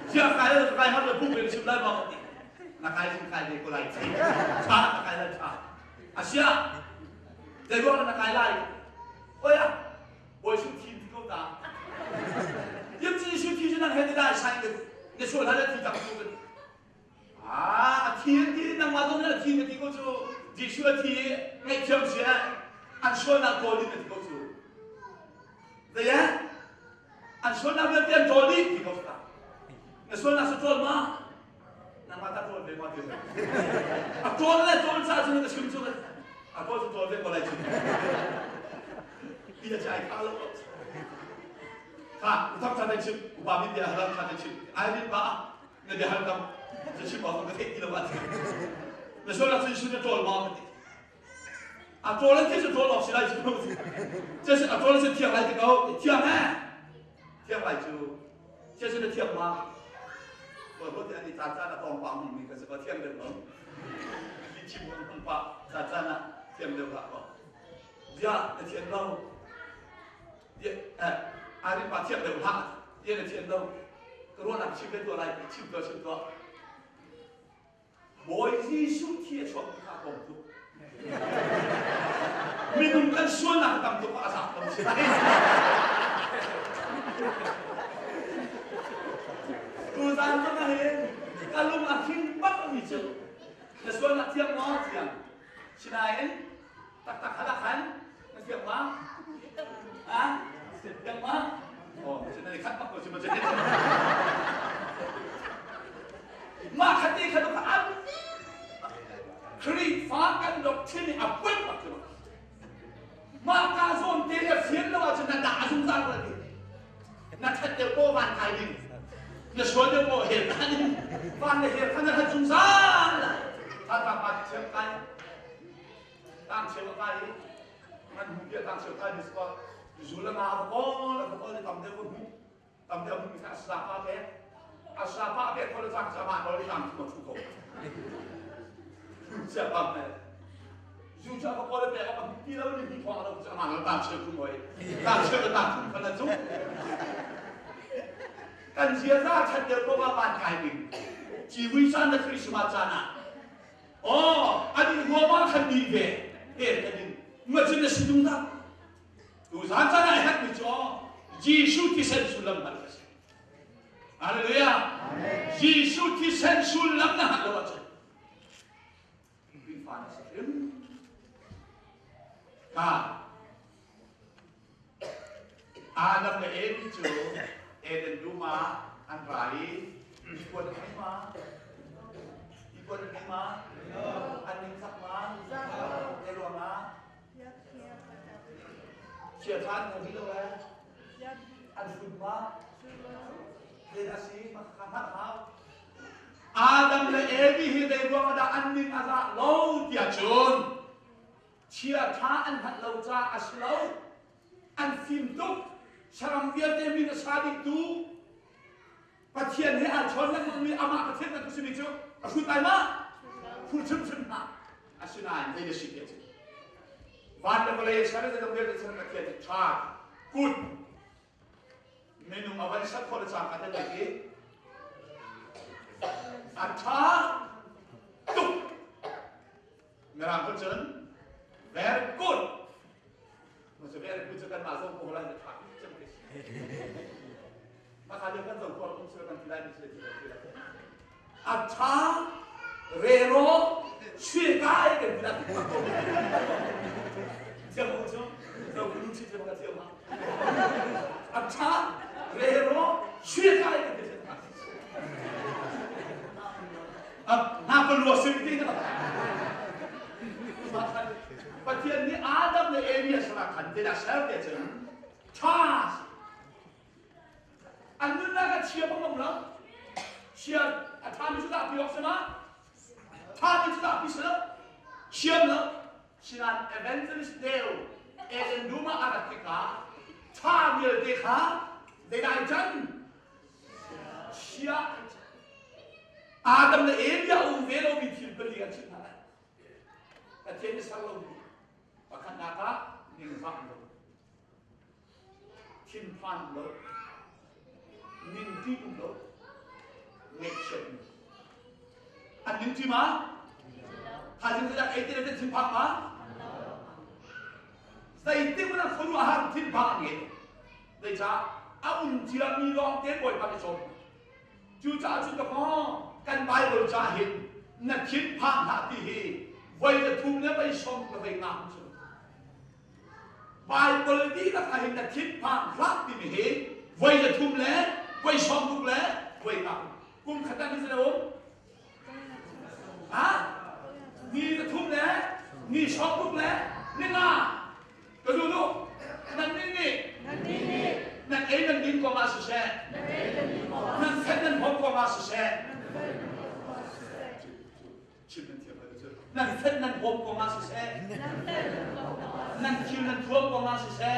เชื่อใครแล้วใครห้ามเลยพุ่งไปชิมได้บอกดีนักไก่ชิมไก่เด็กก็ไล่ที่ชานักไก่ไล่ชาอาเซียเดี๋ยวนักไก่ไล่โอ้ยอะโอ้ยชุดทีมที่เขาตามยังจะชุดทีมจะนั่งให้ได้ใช่กันในส่วนนั้นที่จับตัวกันทีมที่นั่งมาตรงนั้นทีมที่เขาจะที่ช่วยที่ไม่เชื่อมเสียอันช่วยนักโจลีที่เขาจะแต่ยังอันช่วยนักเรียนโจลีที่เขาจะในส่วนนักโจลมานั่งมาตาโจลเลยมาที่นั่นโจลเลยโจลซาจะนั่งชิมโจลโจลจะโจลเลยก็เลยชิมที่จะใช้ข้าวแล้วค่ะทั้งท่านได้ชิมอุปามิเดียฮาร์ท่านได้ชิมไอ้นี่บ้าในเดียฮาร์ทำจะชิมบอกว่าเทคนิคละวันในส่วนนั้นจะชิมจะโจลมาโจลที่จะโจลออกสิได้ชิมจะโจลจะเที่ยงอะไรที่เขาเที่ยงแม่เที่ยงอะไรจูจะเที่ยงมาบอกว่าที่อันนี้จ้าจ้าตองปังมีก็จะมาเที่ยงเดิมมั้งที่ชิมมันปังจ้าจ้าน่ะเที่ยงเดิมละก็เดี๋ยวเที่ยงเราอันนี้ปัจเจียบเดิมละเดี๋ยวเที่ยงเราก็รู้นักชิมเป็นตัวอะไรชิมตัวบอยที่สุดที่ชอบข้าวต้มตุ๊กมีนุ่มกันส่วนนักทำตุ๊กอาสาต้มใช่ไหมตัวตามก็ไม่เห็นการลงอาคิงปั๊บมีจุดแต่ส่วนนักเที่ยงน้อยเที่ยงใช่ไหมตักขนาดนั้นนักเที่ยงมาเที่ยงมาโอ้ฉันได้คัดปั๊บก็ฉันมาจะได้มาคัดดีคัดก็อันครีฟ้ากันดอกที่นี่อับเบิ้ลมาจุดมาการส่งเตี้ยเสียงแล้วว่าจะด่าสุ่มซ่ามเลยนักขัดเดี๋ยวโป้วันไทยดินักชวนเดี๋ยวโป้เห็นอันนี้วันเห็นขนาดสุ่มซ่ามเลยถ้าตามมาเชื่อมกันตั้งเชื่อมกันมันหุ่นเดียวตั้งเชื่อมกันดีสุดจุลนาตะโกนแล้วก็เลยทำเดี๋ยวหุ่นมีแค่สามารถแค่ อาสาพาเด็กคนละสามารถบริการทุกคนเสียบ้างเลยยูชาพอเลยแต่ว่าที่เราเนี่ยมีความเราจะมาเราตามเชื่อคุณไว้ตามเชื่อตามคุณคนละจุดกันเสียหน้าฉันเดียวก็ว่าบ้านกายหนึ่งชีวิตฉันในคริสต์มาสนะอ๋ออันนี้หัวมาคันดีเว่เอ๊ะกันนี่เมื่อฉันจะสิดุงนะดูสารฉันไอ้ฮักมิจ่อยิสุที่เซนสุลัมมาเลยฮาเลลูยายิสุที่เซนสุลัมนะฮัลโหลจ้ะวิฟานสิ Adam na Eden jo, Eden duma, ang rai, ikon ang ma, ang ningsak ma, ero ma, siya tan mo dito ang food ma, dinasi makakamat ma. Adam na Eden hindi duma da aning asa low dia chun. เชียร์ท้าอันหัดเราจะอัศลาวอันฟิมตุกชารัมเวียเตมีนสาดิตูประเทศนี้อาชนนั้นมีอามาประเทศนั้นกุศลิจูอาชุดไหนมาผู้ชมชนะอาชุนายไม่ได้สิเกจิวันเดียวเลยฉันจะต้องเรียนในชั้นประเทศท้ากุดเมนูมาวันสักคนจะกันได้กี่อันท้าตุกเมื่อเราพูดถึงvery good. Maksud very good juga masuk pola yang tak cemkis. Maka dia kan sokol unsur kan tidak bisa tidak. Acha rero syikai kan tidak. Siapa unsur? Tahu belum sih siapa siapa? Acha rero syikai kan tidak. Apa luas ini kan?ประเทศนี้อาดัมในเอเวียสละขันเดลักเซลเดชน์ชาสอันนั้นน่าจะเชียร์พวกมันเชียร์ท่านมิจุดาพิออกใช่ไหมท่านมิจุดาพิเศษเชียร์นะฉะนั้นเอเวนเจอริสเดลเอเดนดูมาอาราติกาท่านมีเด็กฮะเด็กไอจันเชียร์อาดัมในเอเวียอุเวโรบิทิลเบลีกันใช่ไหมประเทศนี้สักเราประคันนาคาหนึ่งฟังโลชินพันโลนินทิบุโลเมกเชนอันนินทิมาหาจินตนาการที่เราจะชินพันมาใส่ที่มันคนว่าหาชินพันเงี้ยได้จ้าเอาอุ่นเจียมีรองเต้บ่อยพันชมจู่จ้าจุดตะก้อกันไปบริจาคเห็นนักชินพันหาที่เฮไว้จะทุ่มแล้วไปชมกับไปงามสุดบายบริดีนักเห็นนักชินพันพระที่มีเห็นไว้จะทุ่มแล้วไว้ชมทุกแล้วไว้งามกุมขัดกันที่เสนอฮะนี่จะทุ่มแล้วนี่ชมทุกแล้วนี่นะก็ดูดูนั่นนี่นั่นเอ็นนั่นดินก็มาสิเช่นั่นเส้นนั่นผมก็มาสิเช่ชิมนั่นเทียบเลยนั่นเส้นนั่นผมก็มาสิเช่นั่นคิวนั่นท่วมก็มาสิเช่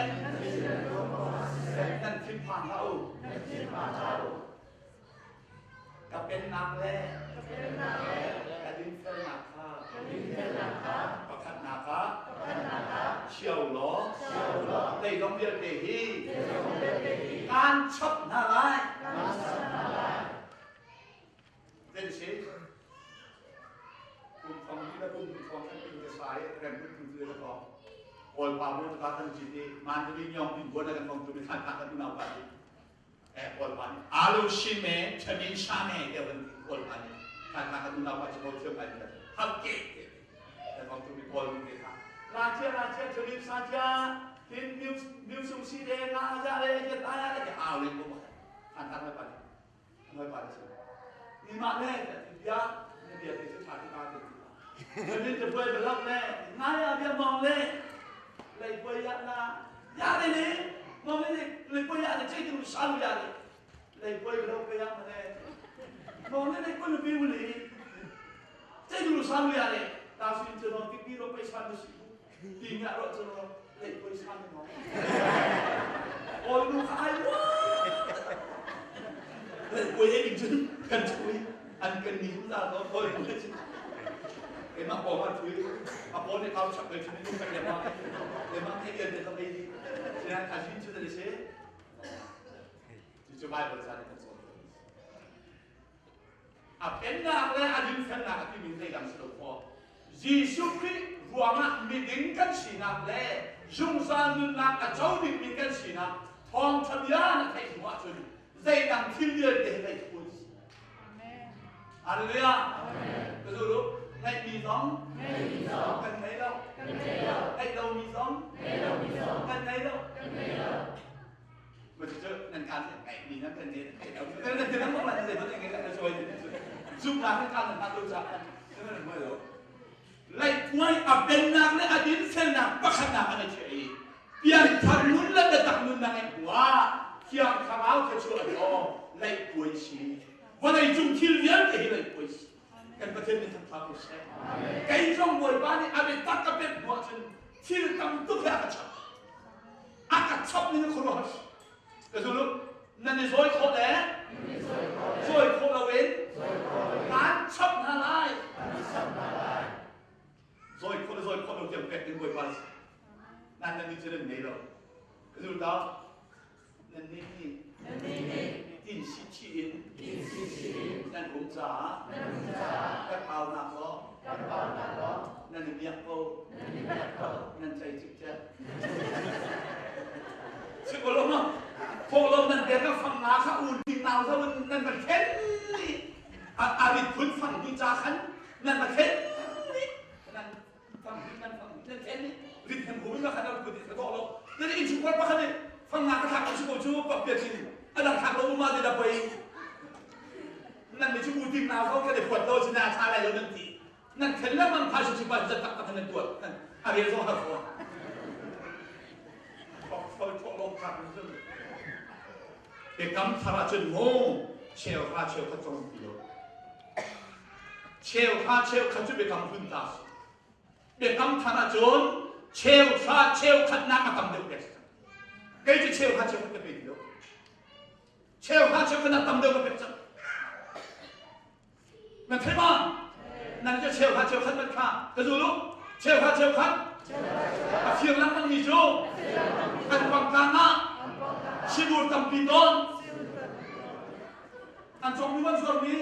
นั่นทิมผ่านเรากับเป็นนางแร่กับดินเฟลนาคาประคันนาคาเชี่ยวหล่อได้ต้องเรียนเดฮีการชับนาลายเป็นสิคุณทองที่และคุณทองท่านเป็นกระสายแรงคุณคือแล้วก็โอยความรู้ทางทางจิตมันจะมียอมเป็นคนในการมองจุดในทางการดูนาวันโอยวันอาลูชิเมชนินชาเมเดี๋ยวเป็นโอยวันทางการดูนาวันจะมองเชื่อมไปเลยฮักเก๋แต่มองจุดในโอยวันนี้ครับราเชียชนินซาจาทินมิวสุสีเดงอาจารย์เลยจะตายอะไรจะเอาเลยกูบอกทางการไม่ไปไม่ไปเลยนี่มาแน่แต่ที่ยาเนี่ยเดี๋ยวจะถ่ายที่มาเดี๋ยวนี้จะเพื่อนจะรับแน่นายอาเบียมองเลยเลยเพื่อนยานะยาเลยนี่มองเลยเลยเพื่อนยาจะใช้ที่รู้สาวยาเลยเพื่อนเราเพื่อนยามาเลยมองเลยเพื่อนเราเพื่อนเลยใช้ที่รู้สาวยาเลยตาสินจะนอนที่พี่เราไปสานสิดีงานเราจะนอนเลยเพื่อนสานมองโอ้ยดูใครวะ quê ấy đừng chứ cần chui ăn cần ní chúng ta đó thôi cái mà bỏ vào thứ mà bỏ để tao chọc cái chuyện này không phải để mà cái tiền để tao đi thì anh ăn chín chưa được thế thì cho bài bật ra để tao à bên nào là anh đi phân nào thì mình thấy làm sao đó Jesus Christ ruang mình đứng cái gì nào lẽ dùng ra nên là cái cháu mình cái gì nào thong tham gia là thấy gì mà chuyện dây đằng thiên liêng để lại cuốn Hallelujah cái rồi lúc ngày mì gióng cần thấy đâu ngày đầu mì gióng cần thấy đâu mà chứ nên can thì ngày mì nó cần gì cái nó không là gì nó thành cái là rồi dùng làm cái can là tôi chắc thế nên là mới rồi lại quay ở bên nào này ở đến xem nào bắt khăn nào anh chị tiền thằng muốn lên để tặng luôn này quá tiền thằng áo cái chỗ đó lại quay xíวันไหนจุ่มที่เลี้ยงที่เลยคุยกันประเทศนี้ทำความรู้สึกไก่ช่องบวยบ้านนี่อาเป็นตักกับเป็นหัวจนที่ทำตุ๊กตาชับอากาศชับนี่นะคนรู้ก็คือลูกนั่นนี่ซอยโคตรแหละซอยโคตรละเว้นร้านชับนาลายซอยโคตรเราเก็บเป็ดในบวยบ้านนั่นนี่จะเรื่องไหนเราก็คือเรานั่นนี่อินสิชีอินนั่นผมจ๋าแกเปล่าหนักล้อนั่นเบียกโปนั่นใจจิตเจ้าซึ่งพวกเราเนาะพวกเรานั่นเดี๋ยวก็ฟังนาข้าอุ่นดินหนาวซะมันนั่นมันเข็นนี่อาบิดพื้นฝั่งดินจาขันนั่นมันเข็นนี่นั่นฝั่งดินนั่นฝั่งนั่นเข็นนี่ริมแห่งหูไม่มาขันเราพื้นดินกระโดดเรานั่นอินชุกวัดปะขันนี่ฟังนากระถางชุกชูปะเปียกนี่อันนั้นทางลงมาจะดับไปนั่นไม่ใช่บูติมนาวเขาแค่ได้ปวดโดนชนะชาอะไรแล้วนั่นทีนั่นเห็นแล้วมันพาชุบจะตักกันในตัวนั่นอะไรโซ่หัวพอลงทางนี้เด็กกำธาราจนโง่เชลข้าเชลข้าจงปีโลเชลข้าจุดเด็กกำพื้นตาเด็กกำธาราจนเชลข้าน้ำมากำเดือดเด็กเกย์จะเชลข้าจะเป็นปีโลเชลข้าขนาดตำเดิมกับเป็ดจังนั่นใช่ไหมนั่นจะเชลข้าขันมันข้ากระดูลูกเชลข้าขันเชียงนั้นมันมีจูอันวังกานะชิบูตัมปีดอนอันจงมีวันส่วนนี้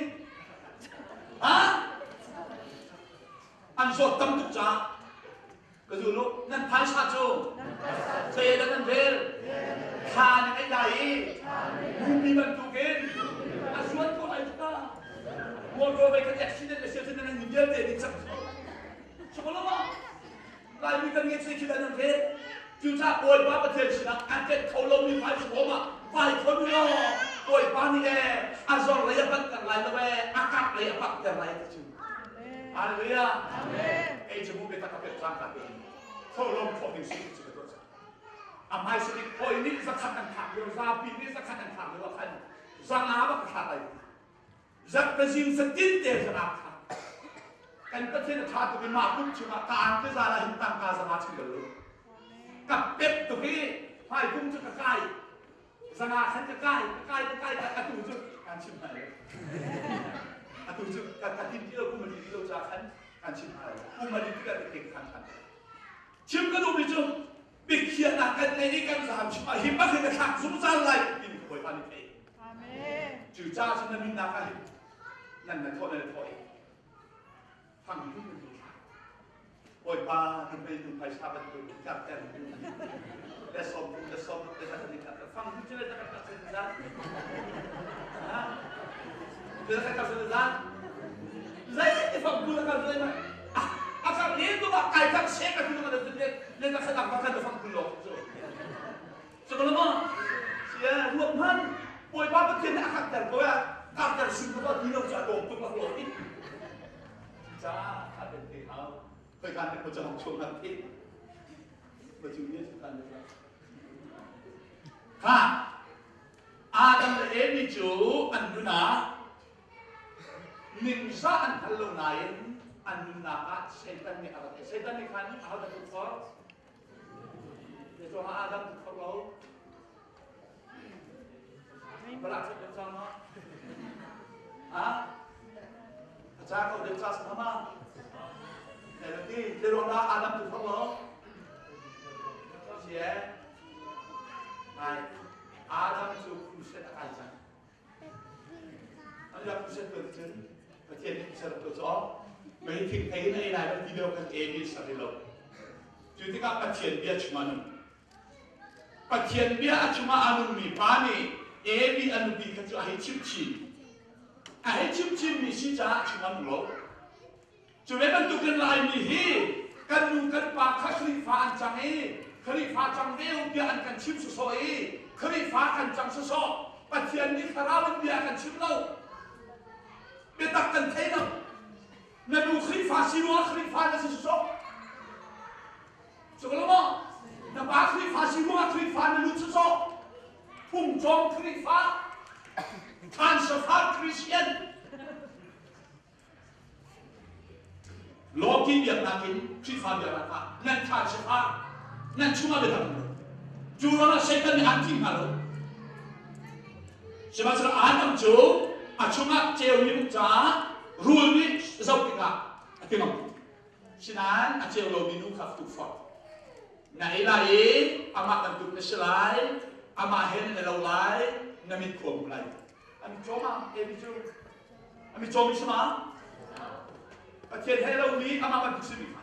ฮะอันสดตัมตุจ่ากระดูลูกนั่นพายชาจูเซดันนั่นเทลทานไอ้ใหญ่มุมมีบรรทุกเองอาชวนคนไอ้ทุกข์มองตัวไปกันแยกชิ้นเล็กๆเสียทีนั้นเยอะเด็ดจังสมมติว่าลายมีกันเงี้ยสิ่งที่นั่นเทจู่จ้าป่วยบ้าประเทศชนะอันเด็ดเขาลงมีไฟสมมาไฟคนรอป่วยบ้านนี่แหละอาจารย์เลยปักกันไรแล้วแม่อากาศเลยปักกันไรจู่ฮาเลลูยาไอ้จมูกเป็นตะกับเป็นร่างกายเขาลงของสิ่งที่เป็นตัวจ้าอาไม่สิโอ้ยนี่สักขันขันเดียวซาปีนี่สักขันขันเดียวขันสังหาบักขาดอะไรจักเป็นสิ่งสติเตสนาขันกันประเทศชาติเป็นมาคุ้มชิมาการที่จะอะไรต่างการสมาชิกกันเลยกับเป็ดตัวนี้ไฟคุ้มจุดใกล้สนาขันจะใกล้กระตุ้นจุดการชิมหายกระตุ้นจุดการทิ้งที่เราคุ้มมาดีที่เราจะขันการชิมหายคุ้มมาดีที่เราเก่งขันชิมกระดูกไปจุดบิดเขียนหนักกันในนี้กันสามชิมาหิมะคือกระถางสุภาพอะไรกินหวยพันธุ์เองจู่จ้าฉันนั้นมีนักอะไรนั่นโทษนั่นโทษฟังที่มันดูโอยปลาทำไปดูไผ่ชาบันดูจับแต่ดูแต่สมแต่ทัศนิกาฟังที่จะได้จากทัศนิกาเรื่องการทัศนิกาเลยที่ฟังดูแล้วกันเลยมั้ยakan itu tak kaitan siapa itu dengan dengan sedang makan dengan pulau. Sebelum sia dua man, boy bapa kena akan tergoya, akan semua dia jatuh untuk pulau ini. Jah ada tahu, pergi ke pojok cuma nanti, berjunya sudah ada. Ha, Adam ini tu anduna, nimsaan halau lain. Anu naka setan ni apa? Setan ni kan ada tukar. Itu Adam tukar laut. Berlaku bersama. อาจารย์เขาเดินจากสนามมาแต่ละที่เดินลงมาอาดัมถูกเขาบอกเสียไงอาดัมถูกครูเซนอะไรจังอันนี้ครูเซนเปิดเจอประเทศนี้ครูเซนเปิดจ่อไม่ทิ้งให้ในไหนบางทีเดียวกันเอดีสักทีเราจุดที่กับประเทศเบียชุมานุประเทศเบียชุมาอนุมีปานีเอบีอนุบีกันจะให้ชิมชิมให้ชิมชิมมีสิจ้าชุมานุโลจุดนั้นตุกันลายมีฮีกันดูกันปากคลิฟ้าอันจังเอคลิฟ้าจังเดียวเบียอันกันชิมสุโซเอคลิฟ้ากันจังสุโซประเทศนี้คาราบันเบียกันชิมเราเบียตักกันเทนนั่นดูคลิฟ้าซิโร่คลิฟ้ากันสุโซสุกแล้วมั้งนั่นปากคลิฟ้าซิโร่คลิฟ้านั่นลุสุโซพุ่งจงคลิฟ้าทานสภาพคริสเตียนโลกีเบียดนักินคลิฟ้าเบียดนักนั่นทานสภาพนั่นชุ่มอะไรกันจูรานะเซกันในอันที่มาโลsebab sebab Adam tu cuma cewek muda rule ni zau kita tengok sinan cewek lo binu kaf tu fort na ilai amak kan tu neselai amak hen ne lo lai na mit ko mulai ami cuma bicu ami cuma sama cewek hello ni amak kan tu sini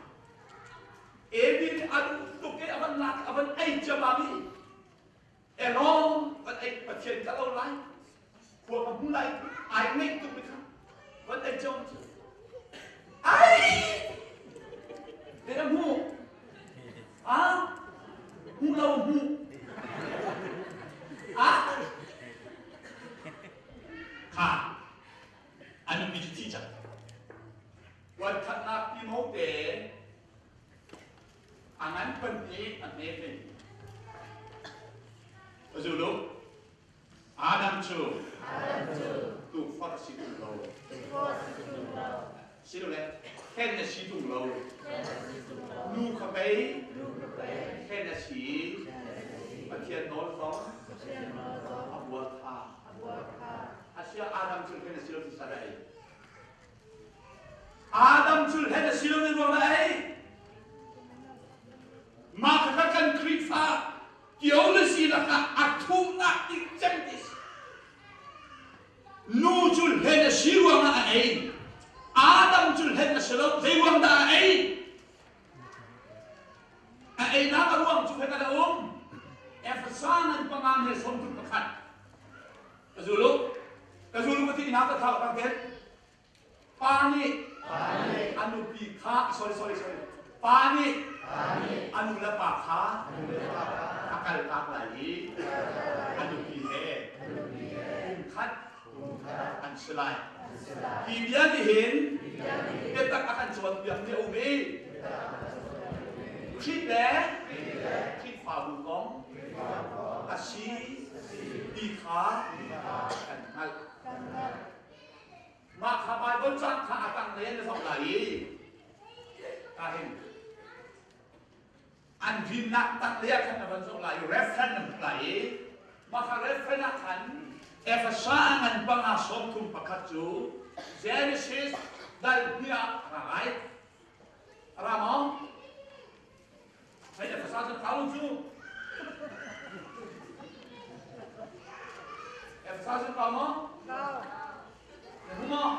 ebi adu tu ke aban nak aban ai jabami elong kan ai cewek kalau laiพวกมันไล่ไอ้ไม่ตุ้มไปครับวันไอ้จงไอ้เดี๋ยวหูหูเราหูค่ะอันนี้มีที่จัดวันขัดนักที่โมเดอันนั้นเป็นนี้อันนี้เป็นดูลูกAdam tu tu fort situ lo situ le ken na situ lo nu khabai ken na si pathian nol thong abuat kha asia Adam tu ken na situ ti sadai Adam tu ken na situ ni lo lai maka kan krifa Kiolesi laka atuna ikjendis. Nujul hena siruang na ay. Adam jul hena siruang zayuang na ay. Ay nakaruang jul hena daong. Efasanan pangamhe somtul pakat. Kazulu pati inakataw kakit. Pani. Anu bika. Sorry. Pani. Anu lapaka. Akal tak lagi, anu pihe, ungkat, anselai. Dia dihin, kita akan jual biang dia umi. Kita faham, asih, dikha, kanal. Maka Bible cakap akan lain lesok lagi, kahin. An binak tak lihat kan apa sok lagi referendum lagi maka referendum kan evasangan pengasom tum pakatu Genesis dal dia ramai ramong saya evasangan kalau tu evasangan kamu rumah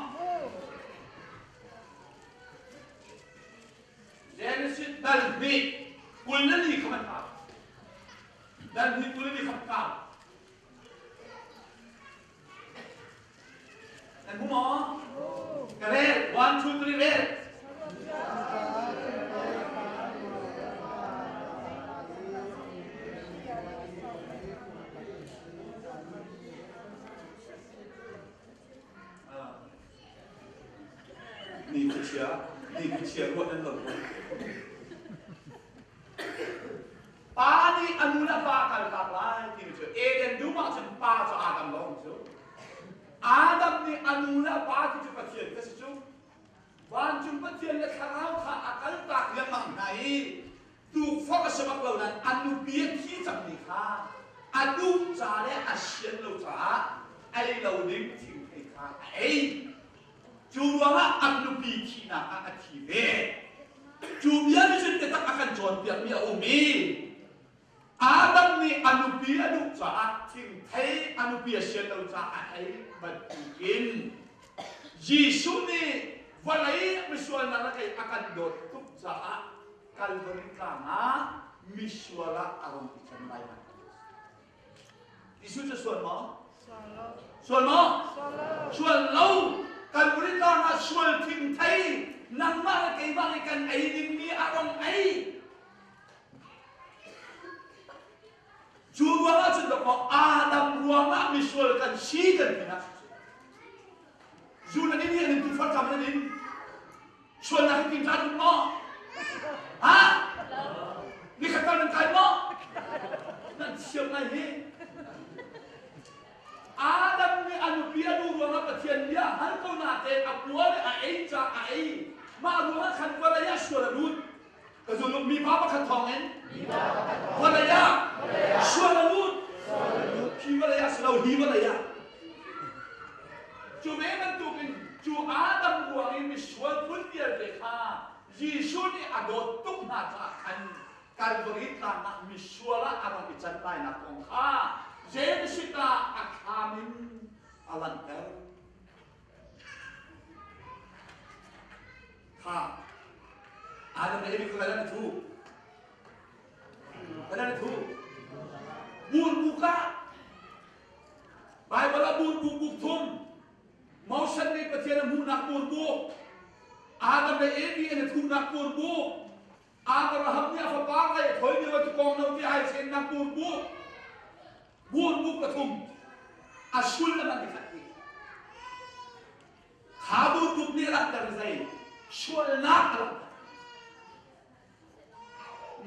Genesis dal dia Kulna ni kamatap, dan ni kulna ni kamatap. Dan bumo, kare 1, 2, 3 red. Ni kecil, buat dan lor. Pani anula bakal taklay dito. Eden duma sa pa sa Adam long so. Adam ni anula bakal sa patien kasi so. Wan jum patien na karaw ka akal tak yang mangnai. Tu fokus sa baklaw nan anu biet hi jam ni ka. Anu sa le asyen lo sa ay law dim ting kai kha ai chu ruanga anupi thina a thi ve chu bia ni sin te tak akan jon piak mi umi Adam ni anupi anu cha thing thei anupi asian lo cha ai bat in Jisu ni walai misual na kai akan dot tuk cha Calvary kana misuala arong ikan lai na Jisu cha sual mo sual mo sual lo Calvary kana sual thing thei nang ma kai ma kan ai ding ni arong ai Juruanga sudah kau Adam ruanga misual kan si kan kena. Juruan ini yang itu fakta mana ini? Sual nak tinggal mo, ha? Ni kata nak kau mo? Nak siapa ni? Adam ni anu biar ruanga patian dia, hal kau nak apuan ai ca ai, ma ruanga kan kau dah sual lut. Kalau mi bapa katongen, walaya, sualut, hiwalaya selau hiwalaya. Cuma mentukin, cuma Adam buangin misual pun dia dekha. Yesus ni adot tuk natakan Calvary kana misuala arang icantai na kongha. Jadi kita akamin alantar. Ha. Adam na ibig kailan itu, kailan itu, buka, Bible la buk tum, mau sendiri petian munak buk, Adam na ibig itu nak buk, Abraham ni apa pakai, kau ni waktu kau nak dia sen nak buk ketum, asul nama dikati, kabur buk ni lah terzai, sual nak lah.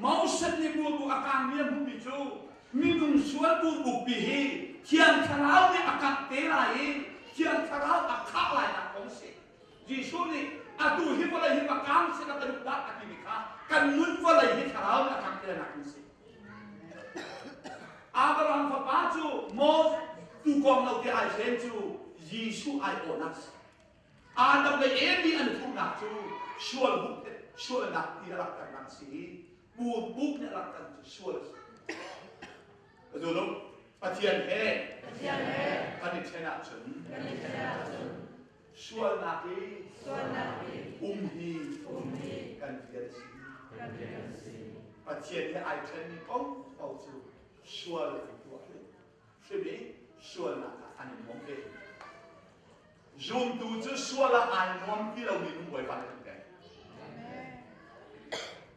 Mau seni buku akan dia buku minum suar buku bihi kian kalau ni akan terai kian kalau akak lain nak kongsi Yesus ni adu himalaya himakam sedang terbuka akimika kan munfalaya hi kalau ni akan terai nak kongsi Abraham papaju mau tukang nau dia aisenju Yesus ai onas Adam le ebi anu tunak tu suar buku suar nak tidak akan nasi buk ni lakukan suara. Betul? Patian he. Kani cina cun. Suara naki. Umhi. Kan dia si. Patian he aitan ni kau tu suara itu ada. Sebi suara nak ane mungkin. Zoom tu suara ane mungkinเรามีนุ่มไว้ฟังกัน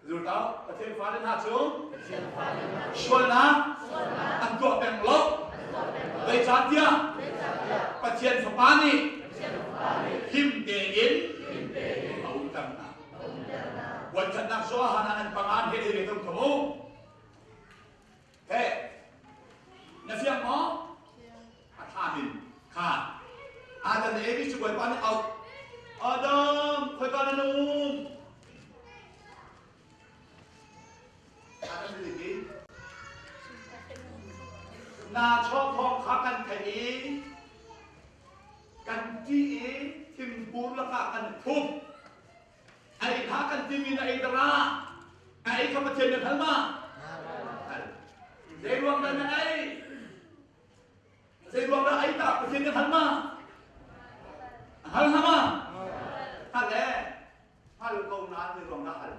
รู้ต่อประเทศฟ้าเดินหาสูงชวนนะอันตัวแบ่งลบเลยจัดเดียประเทศฟ้านี่หิมเกินเอาจังนะวันจันทร์นักสู้หานันปังอันเฮลิเรื่องขโมยเฮ้นักเสียงหมออาธามินข้าอาจารย์เอวิช่วยปานเอาอาดัมคอยกันนุ่มนาชอบทองขากันไข่กันจี้ถึงปูนละกันทุบไอ้ขากันที่มีในตราไอ้ข้าพเจ้าเนี่ยทันมาเรื่องนั้นไอ้เรื่องนั้นไอ้ตาประเทศเนี่ยทันมาฮัลโหลมาฮัลโหลฮัลโหลกองน้ำเรื่องนั้น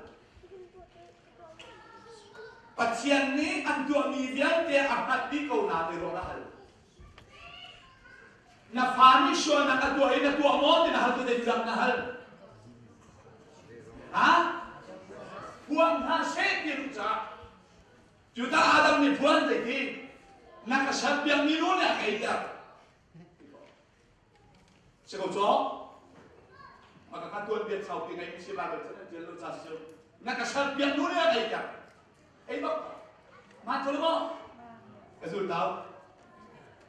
Pasien ni antua midian dia akan di kau nanti rohal. Nafani syo nak atua ini atua mo di nahal tu dia nahal. Ha? Buang hasil dia rusak. Juta Adam ni buang lagi. Nak sabiang minun ya kaita. Sekolah. Maka katuan biar sau tinggal misi bagai sana dia rusak syo. Nak sabiang minun ya kaita. Hey bak, macam mana? Kesul tahu,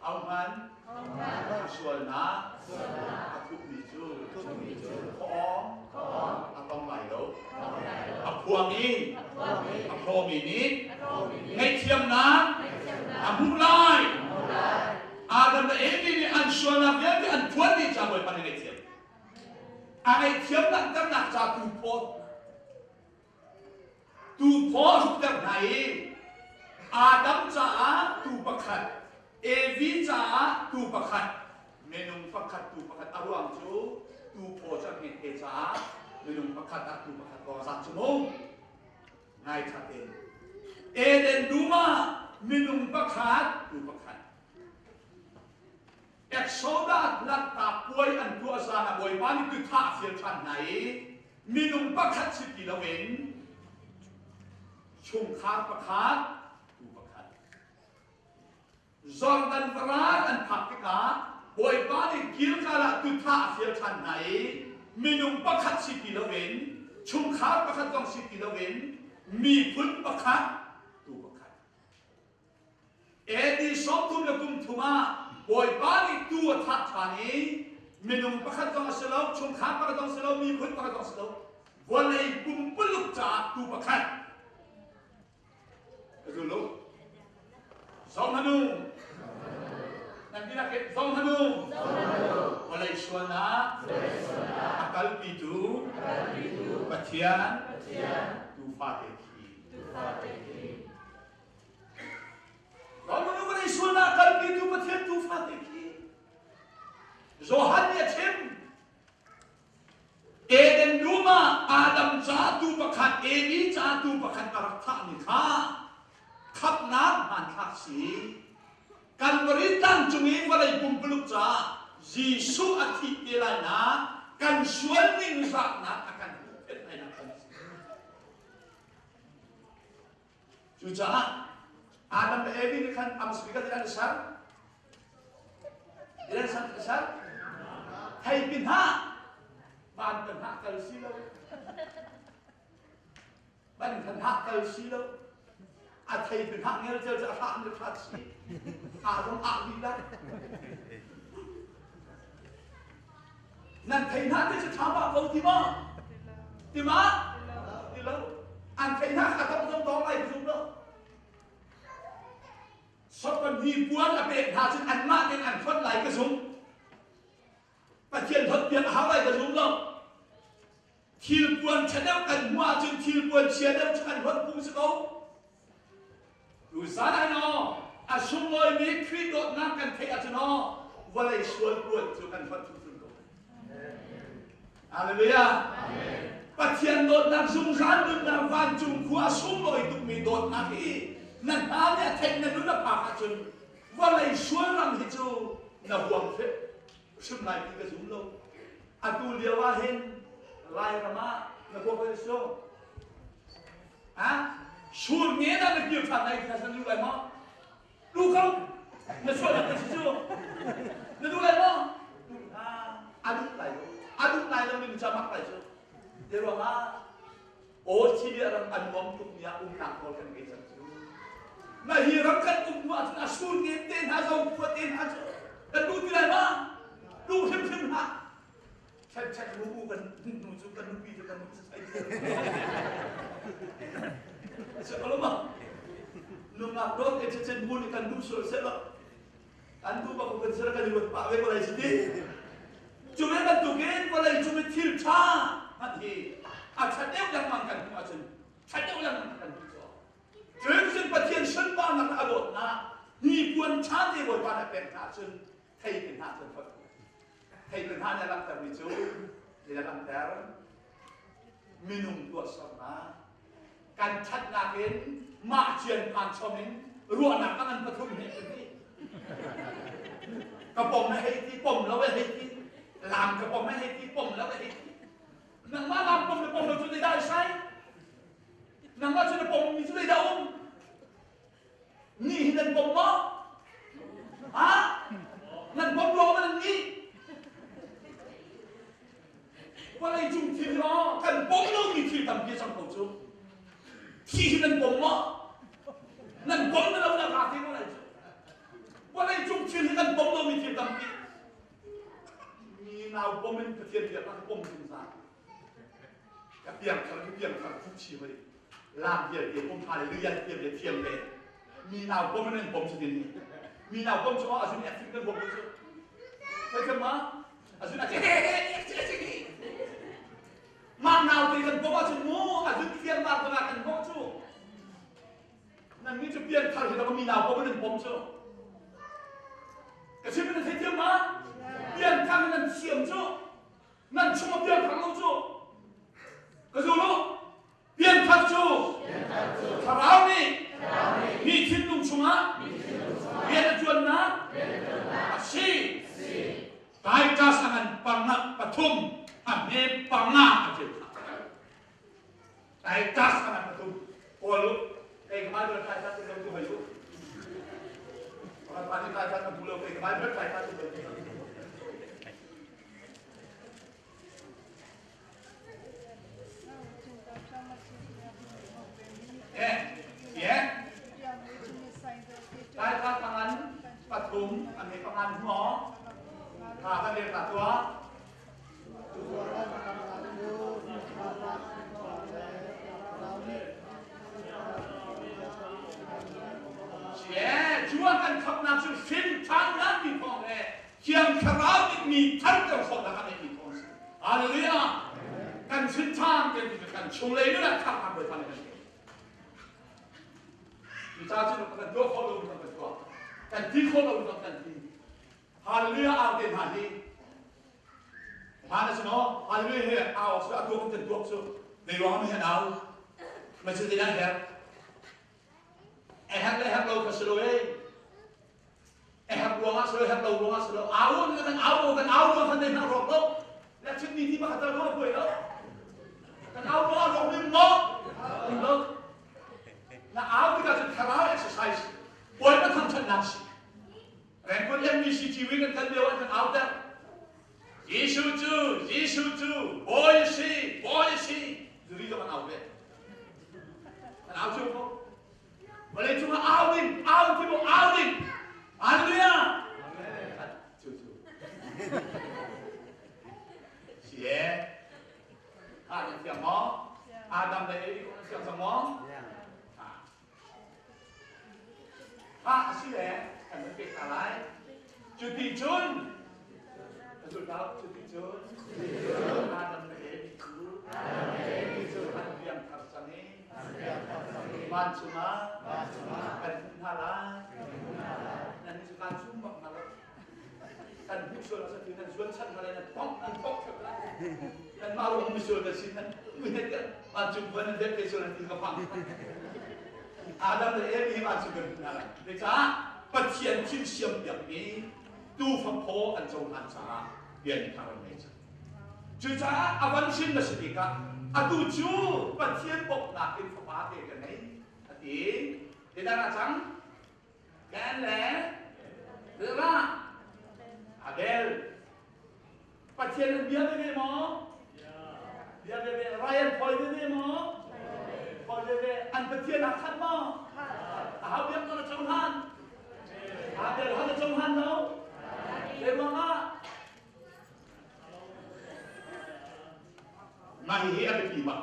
awman, sual na, aku bisu, kong, apa mayo, apuangi, apomini, ngetiam na, amulai, Adam na emi ni an suana via di an tuan ni jaboy paningai tiam. Angai tiam nak ter nak jatuh pot. Tu pot ter nai. Adam caa tu pakat. Evi caa tu pakat. Menung pakat tu pakat aruang tu. Tu pot caa hit caa. Menung pakat tu pakat kawasan cemong. Ngai catin. Eden duma menung pakat tu pakat. Exoda nak tapuai an tua sana boy pani tu tak fil chan nai minum pakat siti lawen chung khar pakat tu pakat Jordan Farad an pakika boy pani gil kala tu tak fil chan nai minum pakat siti lawen chung khar pakat kong siti lawen mi pun pakat tu pakat edi somtum lakum tuma boy bani tua tak tani minum pakat dong selo chung kham pakat dong selo mi pun pakat dong selo walai kumpuluk ca tu pakat dulu zong hanu nanti nak zong hanu walai suana akal pitu patian tu fateki Kalau menurut Isuna kalau itu betul tu fatiki. Zohan ya tim. Eden duma Adam jatuh pakat Evi jatuh pakat karakter nikah. Kap nam mantaksi. Kan beritan cumi walai kumpuluk ja. Yesus ati elana kan suaning zakna akan elana kan. Sudah. Adam dan Evi ni kan amsbika tidak besar, tidak sangat besar. Hai pinha, ban pinha kalau silo, ban pinha kalau silo. Atai pinha ngel jel jel hak ngel hati, Adam akhirat. Nan pinha tu cakap kau timah, timah, tilau. An pinha kata betul betul lagi betul. Sopan hibuan apa hasil anmak dengan anfot lai kesung, pasien hot biar hawai kesung lo. Hibuan channel kan muajun hibuan channel kan hot pun sekau. Usana no, asum loy ni kri dot nak kan kaya no, walai suan buat tu kan hot pun sekau. Haleluya. Pasien dot nak sungsan dot nak wanjung kuasum loy tu mi dot nak hi. Nan tanya tek nan nuna pakacun walai suaram hiju na buang fe sumnai pi kasum lo atu dia wahin lai rama na buang fe so ha sur nge na na piu tha nai ka san lu lai ma lu không na suaram ka hiju na lu lai ma adu lai lo ni jamak lai so dia rama o chi dia ram an mom tu nya nak ko kan ke san Nah hirakan umat nasul ni ten hazau puatin hazo. Dan lu tidak mah, lu sem ha. Saya lu kan nunjukkan nubi kan saya. Kalau mah, lu ngabdot ececen buni kan dusul sebab. Antu baku kerja kan dibuat pak we balai sedih. Cuma kan tugen balai cuma tilca. Nanti, academ yang makan macam, academ yang makan. Terus pasien sempat nak abot na, ni pun cantik buat pada penhasun, hai penhasun kot, hai penhasun dalam terbicu, di dalam ter, minum dua sama, kan cat nakin, macian pancomin, ruang nakangan petum ni, kapom na heti, pom lawe heti, lam kapom na heti, pom lawe heti, nang malam pom na tu tidak say. Nang macam ni pom itu dah daun, ni hidan pom mo, nang pom lo mana ni, walai jum tilo kan pom lo ni tilo tampi sang kau tu, hidan pom mo, nang pom na lo na kati walai jum tilo kan pom lo ni tilo tampi, ni nau pom ni kecil dia tak pom sungsang, biar kalau kunci beri. Làm việc thì không phải là người dân việc để thiềm về. Vì nào có nên bom sự tình มีหนาวก้มชั่วอาจจะมีฟิงเกิลผมดูไปกันมาอาจจะเฮ้มาหนาวตีกันผมอาจจะงูอาจจะเทียนมาตลาดกันผมชูนั่นนี่จะเปลี่ยนทางที่เรามีหนาวผมไม่ได้ผมชูกระชิบเป็นเทียนมาเปลี่ยนทางนั้นเสียมชูนั่นชั่วเปลี่ยนทางเราชูกระชูลูกเปลี่ยนทางชูคาราโอนี่มีทิ้งลุงชูมาเปลี่ยนจวนนะสิตายจ้าสังกันปังนักปฐุมอันนี้ปังนาอาจจะตายจ้าสังกันปฐุมโอ้ลูกเอกมาเดินไทยท่านจะลงตัวอยู่วันนี้ไทยท่านมาดูเราเอกมาเดินไทยท่านจะลงตัวได้ถ้าทางนั้นปฐุมอันนี้ประมาณหมอถ้าท่านเรียนตัดตัวเสียช่วงกันขับน้ำสุดฟินทางนั้นมีพอเลยเชียงคาราวมีทั้งเจ้าของนะครับมีพอสิอาเลลูยากันฟินทางกันชงเลยด้วยข้ามไปทางนั้นมีชาติเรากันยกข้อลงกันตัวกันที่ข้อลงกันที่ฮาเลลูยาอาเดนฮาลีฮาเลลูยาฮาเลลูยาเอาสุดตัวกันตัวสุดในร้องไม่เห็นเอาไม่ใช่ที่นั่นแหละแฮปเราก็สโลว์แฮปร้องสโลว์แฮปเราร้องสโลว์เอากันทันเดินเอาร้องแล้วชุดนี้ที่มาขัดเราคุยแล้วกันเอาร้องหนึ่งล้อนะเอาที่การจะทำอะไรexerciseปล่อยมาทำชันนักสิแรงคนยังมีชีวิตกันเดียวกันเอาแต่ยิสูจูบอยสิดูดีจะมันเอาเลยมันเอาจู่ปุ๊บมาเลยจู่มาเอาที่บอกเอาดิอันนี้อ่ะจู่เสียอาจจะเสียมออาดัมได้เสียสมองถ้าสิแหละกันมันเป็นอะไรจุดที่จุนจุดเราจุดที่จุนอาดัมได้จุดอันเดียมกับสันนี้มันสุมากันพุทธาลานั่นคือการชุ่มมาแล้วกันผู้ช่วยเราสักทีนั้นชวนฉันมาเลยนะป้องกันป้องกันนั่นมาลงมือช่วยกันสินั้นไม่ได้กันมาจุ่มวันนั้นเด็กไปช่วยนั่นที่เขาฟังอาดัมและเอวีมาจุดเดิมนั่นแหละเด็กจ้าปะเทียนทิ้งเสียมแบบนี้ดูฟังโพอันจงอันจ้าเรียนทางนี้จ้าจุจ้าอาวันชินนะสิกะอาดูจูปะเทียนปกหนักเป็นฟ้าเด็กกันไหนอดีเด็กน่าจังแกนแหล่เรื่องละอาเบลปะเทียนเบียร์ได้ไหมหมอเบียร์ได้ไหมไรอันพอยได้ไหมหมอพอเลยอันเป็นเทียนหักขันมั้งอาเบียร์ก็จะจงหันอาเบียร์เขาจะจงหันเนาะเดี๋ยวมาไม่เหี้ยไปกี่บ้าง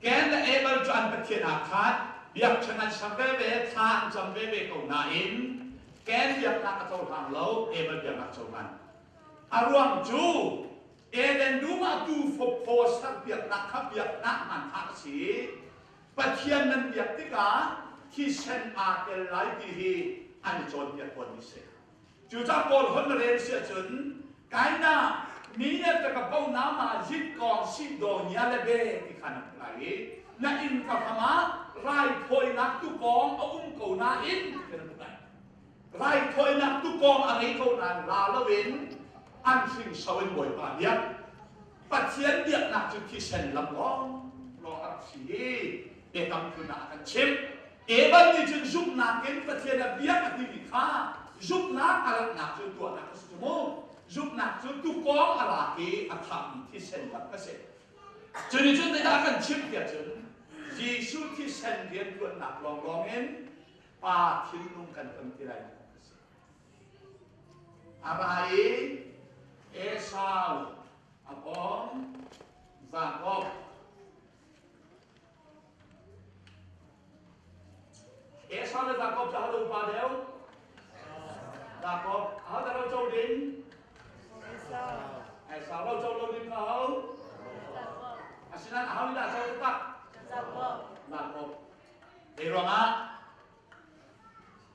แกนแต่เอเบลจวนเป็นเทียนหักขันเบียร์ชนะสัมเบเบทานสัมเบเบของนายอินแกนเบียร์นักโจทางเราเอเบลเบียร์นักโจมันอารวมจูเอเลนดูมาดูโฟสักเบียร์นักขับเบียร์นักมันทักษีปะเทียนนั้นเบียดติกาที่เซนอาเกลไลดีฮีอันจนเบียดคนนี้เสียจู่จ้าโกลคนเรียนเสียจนไกน่ามีเนี่ยจะกับเอาน้ำมาจิตกองสิโดนยาเลเบที่ขันไหลน่าอินกับธรรมะไล่ถอยนักตุกองเอากูน่าอินเป็นอะไรไล่ถอยนักตุกองอะไรเท่านั้นลาละเว้นอันสิ่งสวินบ่อยปานเดียบปะเทียนเบียดนักจุดที่เซนลำลองรออักษีเอตังคือนากันชิมเอบันนี่จึงจุกนักเก็นประเทศเบียกันที่มีค่าจุกนักอะไรนักจนตัวนักสุดโมจุกนักจนตุกองอะไรที่อัฐมิที่เซนกับเกษตรจนจนได้กันชิมเดียจนยิสุที่เซนเดียนตัวนักลองเงินปาทิ้งลงกันตั้งที่ไรอะไรเอซาวอับอมซาโกเอซาเลซาโกจะหาดูปาเดียว Jacob áo ta lâu châu đến ai sao lâu châu lâu đến áo xin ăn áo đi đã châu tất Jacob để rồi á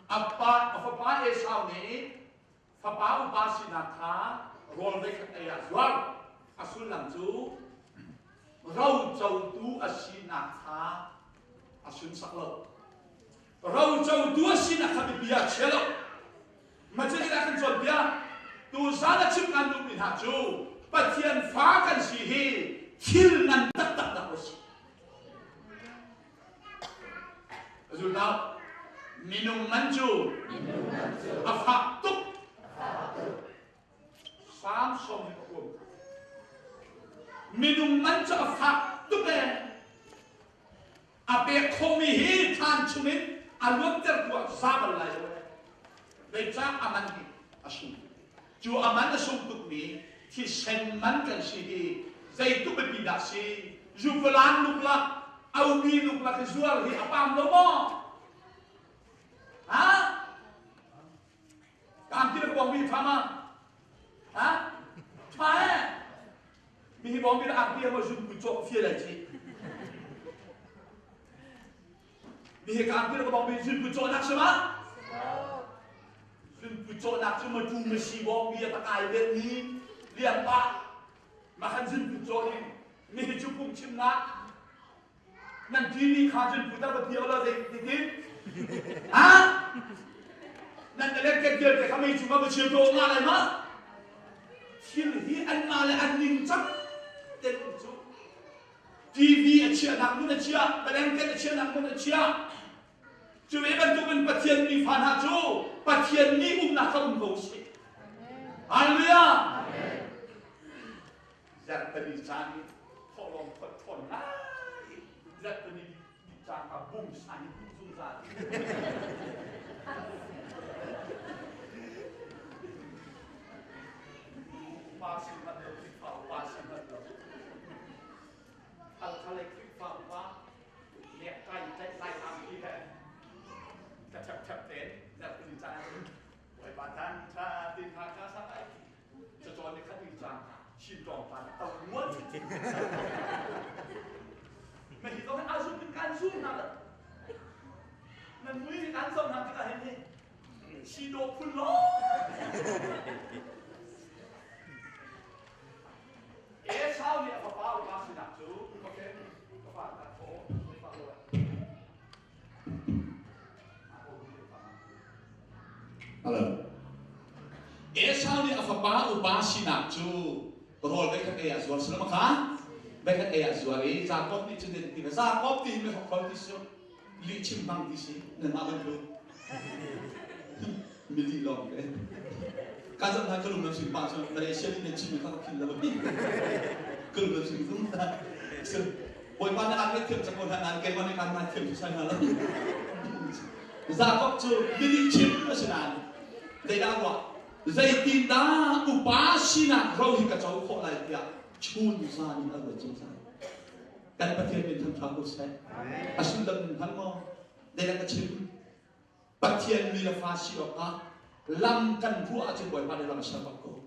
apa Esau ni apa upasinatha rol với các ai azwar asul làm chú rau châu tu asinatha asun sắc lộc rau châu tu asinatha bị bia chelo mà chỉ là cái chuyện bia tu ra là chim ăn luôn mình hạt chú bắt thiên pháกันสิฮีคิลนันตักตักโอสิresultado minum manju afak tuk sam som ni ko minum manju afak tuk ape khomi hi than chumin alwak ter ko sabal lai le cha aman ki asu ju aman asu tuk ni thi sen man kan si hi zai tu be bidasi ju falan nukla au bi nukla ke zual hi apam lo mo hả cảm thấy được bóng bi phá mà hả phá mình bóng bi là ăn bia mà dùng cùi trộn phía lại chị mình cảm thấy được bóng bi dùng cùi trộn nặng sao mà dùng cùi trộn nặng sao mà chung mà xì bóng bia ta cài bên ní liền bạc mà hắn dùng cùi trộn đi mình chụp cùng chim nặng nằm tí đi khá dùng cùi ta vật thiếu là gì thì hảนั่นจะเล่นเกมเดียวแต่เขาไม่จุ่มมาเชียร์โดมาอะไรมั้งที่นี่อันมาเลยอันนิ่งจังเต็มจุทีวีเชียร์นักมันเชียร์แต่เล่นเกมเชียร์นักมันเชียร์จุดนี้เป็นตัวเป็นปะเทียนมีฟันหาจูปะเทียนนี้นักเขาโง่สิฮาเลลูยาจัดเป็นจานนี้พอลองทนนะจัดเป็นจานกับบุ้งใส่บุ้งใส่Pasi mat lo klik fa pasi mat lo al kale klik fa pa lek kai tai am ki he chap ten na pin cha wai ba tan cha tin ha ka sa ai cha chon ni khat ni cha shin tong pa ta muat me hi to a su tin kan su na la nan mui ni kan som na ti ka he ni shi do pun lo Esau ni apa bau masih nak tu, okey, apa nak tu, apa luar. Halo. Esau ni apa bau masih nak tu, rol dekat ayah zuar selama kan, dekat ayah zuar ini, Jacob ni cendera tiba, Jacob ni memang kalau tisu, licin bang tisi, dan apa tu, mili long. Kazan ha kalau nasi pasang dari Asia ni cina kalau kita lebih kalau nasi itu mana, boleh mana angkat tim sekolah angkat mana kan mana tim sana lah. Jacob tu beli cip macam ni, dia apa? Zaitin dah upasina kau hingga jauh kau lagi dia cun sana ada cun sana. Kan patian ni thằng thằng saya, asyik dalam thằng mo, dia nak cip patian ni la fasi apa? Lam kan buat aja boy pada dalam masyarakat ko.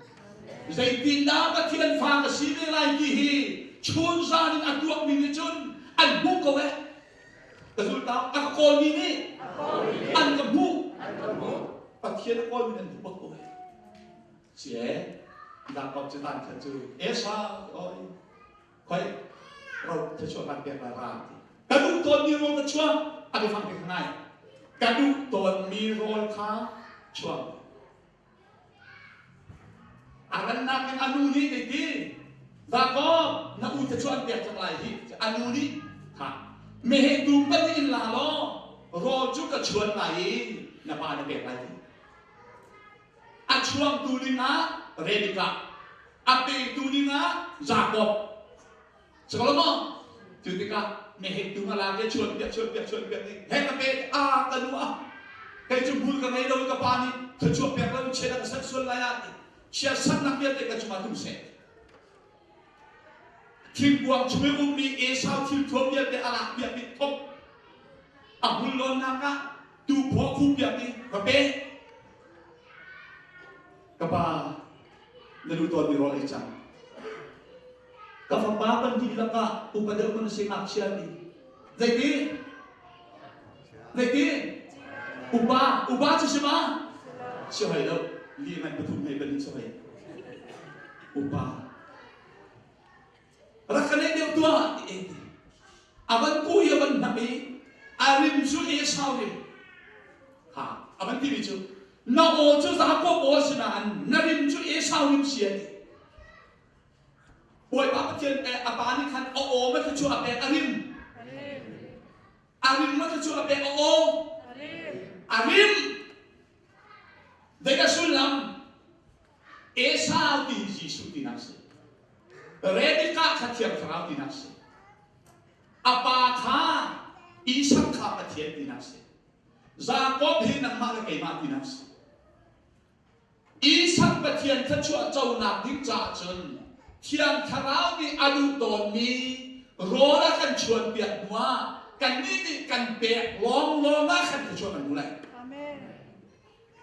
Jadi tindak katian faham sini lagi hi, cun sanin atuak mini cun, an bu kau resultat aku kau mini, an kebu, katian kau mini an bu kau. Cie, dapat cetan kerja. Esa, oi, kau, kau tercuat biar larang. Kadu tuan mirol tercuat, ada faham kenai. Kadu tuan mirol kah? Chuang. Akan nak anu ni deki. Jacob nak udah chuang biar terlahir. Anu ni, ha. Meh dumpat ni lalo. Roju ke chuang lain. Napa ada biar lagi. Achuang tulinga Rebecca. Ape tulinga Jacob. Sekolah mo. Ketika meh dumpat lagi chuang biar ni. Hei ape kedua. Kaya jumhur ka ngayon daw kapani, kacua pekla siya na seksual layani. Siya sanang biya tayo kacuma tumse. Timbuang cumi umi Esau tiltuam biya tayo anak biya bitop. Abulon naka, tupo ku biya tayo kape. kapa lalu tuan di rol ecam kapa papan di laka upada pun singak siani jadi ubah sesama siapa itu liman betul hebat siapa ubah rakan dia tua ini aban ku ya ban nabi arim su esaulim ha aban ti bicu na o chu za ko bo sina narim chu esaulim siani boy ba patien abani kan o ma chu abe arim ma chu abe o arim dega sulam esau di Yesus di nasi Rebeka katiang terang di nasi apakah Ishak katiang di nasi Jacob hinang malakai mati nasi Ishak katiang tercuat jauh nabi jajan tiang terang di adu doni rora kan cuan biak mua kan ini kan biak long kan tercuat mulai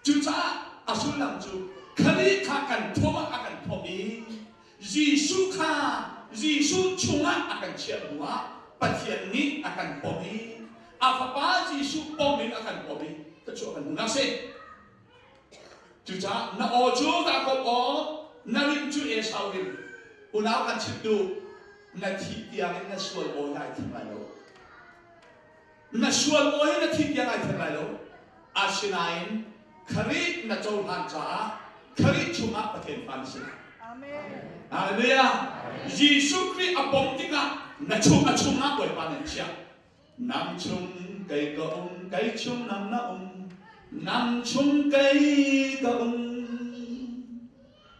Juta asulam ju kali akan thoma akan thomi Yesus cuma akan ciamua patian ni akan thomi apa Yesus thomi akan thomi terus akan munasib juta na ojo tak ko narim ju esaulim unau kan citu na tiang na sual olai thamalo na sual olai na tiang ai thamalo asinain kari na jauh hanca kari cuma pakai pansi. Amin. Haleluya. Yesus Kristus apom tika na cuma boleh panensia. Nam chung kai chung nam nam chung kai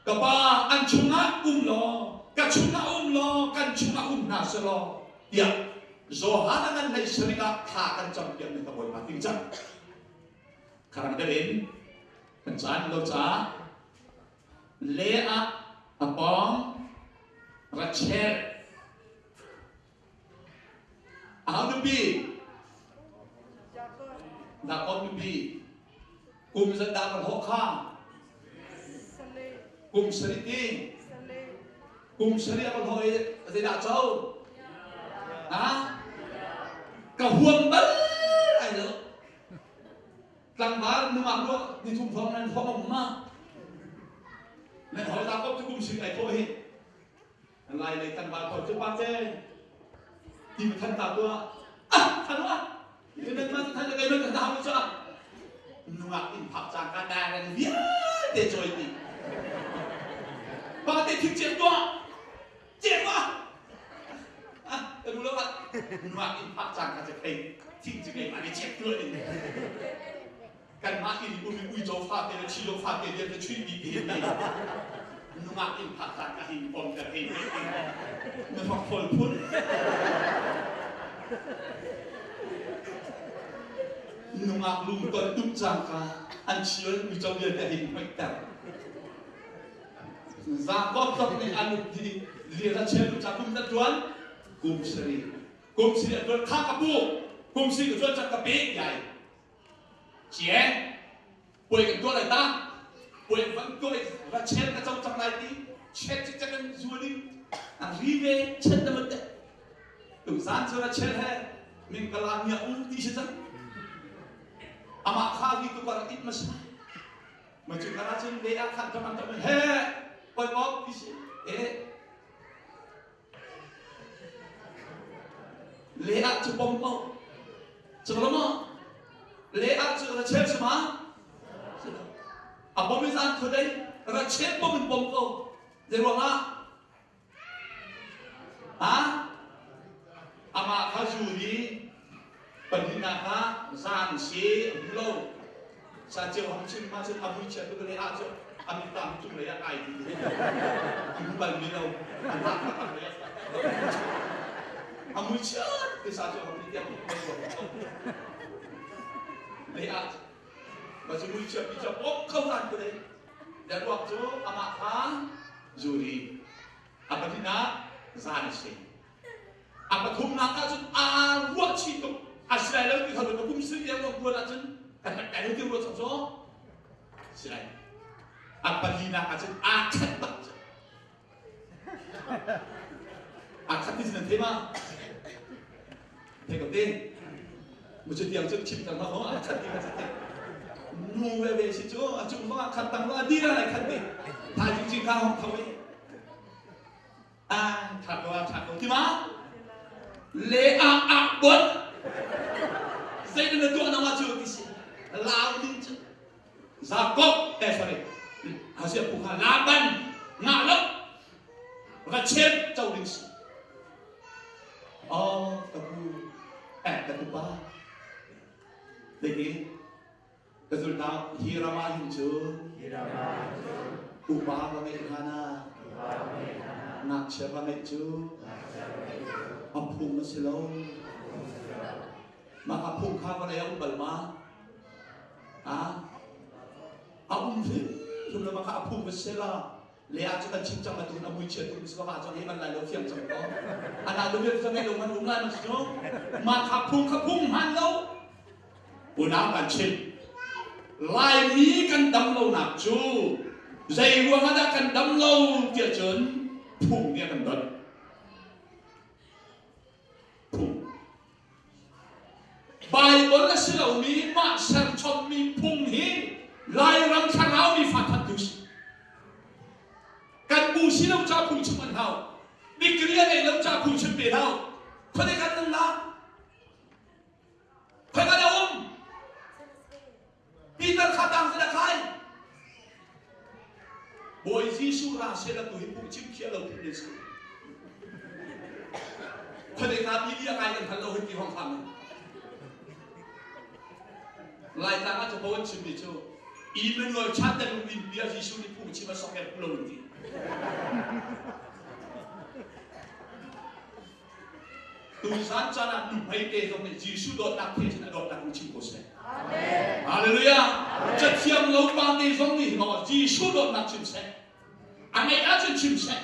kapa an cuma lo ka cuma lo kan cuma naselo. Ya. Zohana nai serika kakan champion ni boleh mati jam. Karang derin Kencan lo ca Lea apong Rachel How to be Jacob to be Kum sedang berhokam Kum seriti Kum seri apa hoi tidak jauh Ah Kehuang bel ayo Langbar numak lo di tumpang dan phong ma. Nên hỏi ta có cái cung sự này thôi. Lại lấy thằng bà còn chưa bắt thế. Thì mà thằng ta tôi thằng đó. Thì nên mà thằng cái nó thằng nào cho. Numak in phật trang cả đà nên viết để chơi đi. Bà để thực chiến tôi. Chết quá. Cái lúc đó numak in phật trang cả cái thịt cái mà để chết tôi đi. Kan mak ini ui jauh fatih dan cilo fatih dia tercuit di ini. Numak in patah kahim pom kahim. Numak pol pun. Numak lum tuk jangka. An cilo ui jauh dia kahim mektar. Zakot tak ni anu di lihat cilo cakum tuan. Kum seri tuan kakapu. Kum seri tuan cakap yai. Chị em, quay cái tôi này ta, quay vẫn tôi và chết cái trong này đi, chết chắc chắn rùa đi, ri về chết là vấn đề, đủ gian cho là chết hay, mình cần làm nhiều đi chứ chẳng, ama khao đi tôi còn ít mà sao, mà chúng ta trên để ăn khăn cho ăn cho mình he, quay bóp đi chứ, lấy ăn cho bông bông, cho nó mà Leat Rachel sama, apa misal kedai Rachel pun berbongkok, jadi apa? Ama kazuri, pendinaka, zansi, blow, saja orang cuma macam abu cat tu kedai aja, abu tam tu kedai ai tu, ibu balik blow, anak kedai, abu cat, tu saja orang dia Lihat, macam ucap kau kan kedai. Dan waktu amat kan juri, apa tina zansi, apa thum nak aja buat situ. Asal lagi kalau nak kumisi dia buat buat aja, kan ada tu buat apa? Silai. Apalina kasi akat ba? Akat din sila tema. Teka din. Mucho tiang cek chip tang ho akat din kasi. Nuwe si jo acu ho akat tang ho adira lai kat din. Ta jing ka hong kawe. Thako tima. Le bot. Saya kena tu anak wajib kisi. Lau din. Zakop sorry. Hasil bukan Laban ngalap. Rachet jauh din. Oh, katu ba. Lagi. Resultat hirama hinju. Upa kami kana. Nak siapa itu? Ampun masilo. Maka pun kau pada yang balma. Ampun sih. Cuma maka ampun masila. Lihat juga cincang itu nak muncul tu sebab macam ni mana lalu fiam macam tu. Anak dulu tu sampai rumah macam maka pun halau. Punang kancil. Lai ni kan damlau nak cu. Zai ruang ada kan damlau dia jen. Pung dia kan dot. Pung. Bible la silau ni mak ser chom mi pung hi. Lai ram karau mi fatat dus. Kan bu si lau cha pung chuman hao. Dikriya nei lau cha pung chum be hao. Kau ni kan nang la. Kau kan om. Peter khatang sudah kai. Boy Yesus rasa dah tu hidup cipta lau Yesus. Kau ni kan dia kai kan lau hidup hong kami. Lai tangan tu bawa cipta tu. Iman orang cakap dalam Biblia Yesus ni pun cipta soket pulau ni. Tulisan cara numpai ke dong ni Yesus dot nak ke cina dot nak cipta koseh. Haleluya. Setiap lubang di dong ni no Yesus dot nak cipta. Ane aja cipta.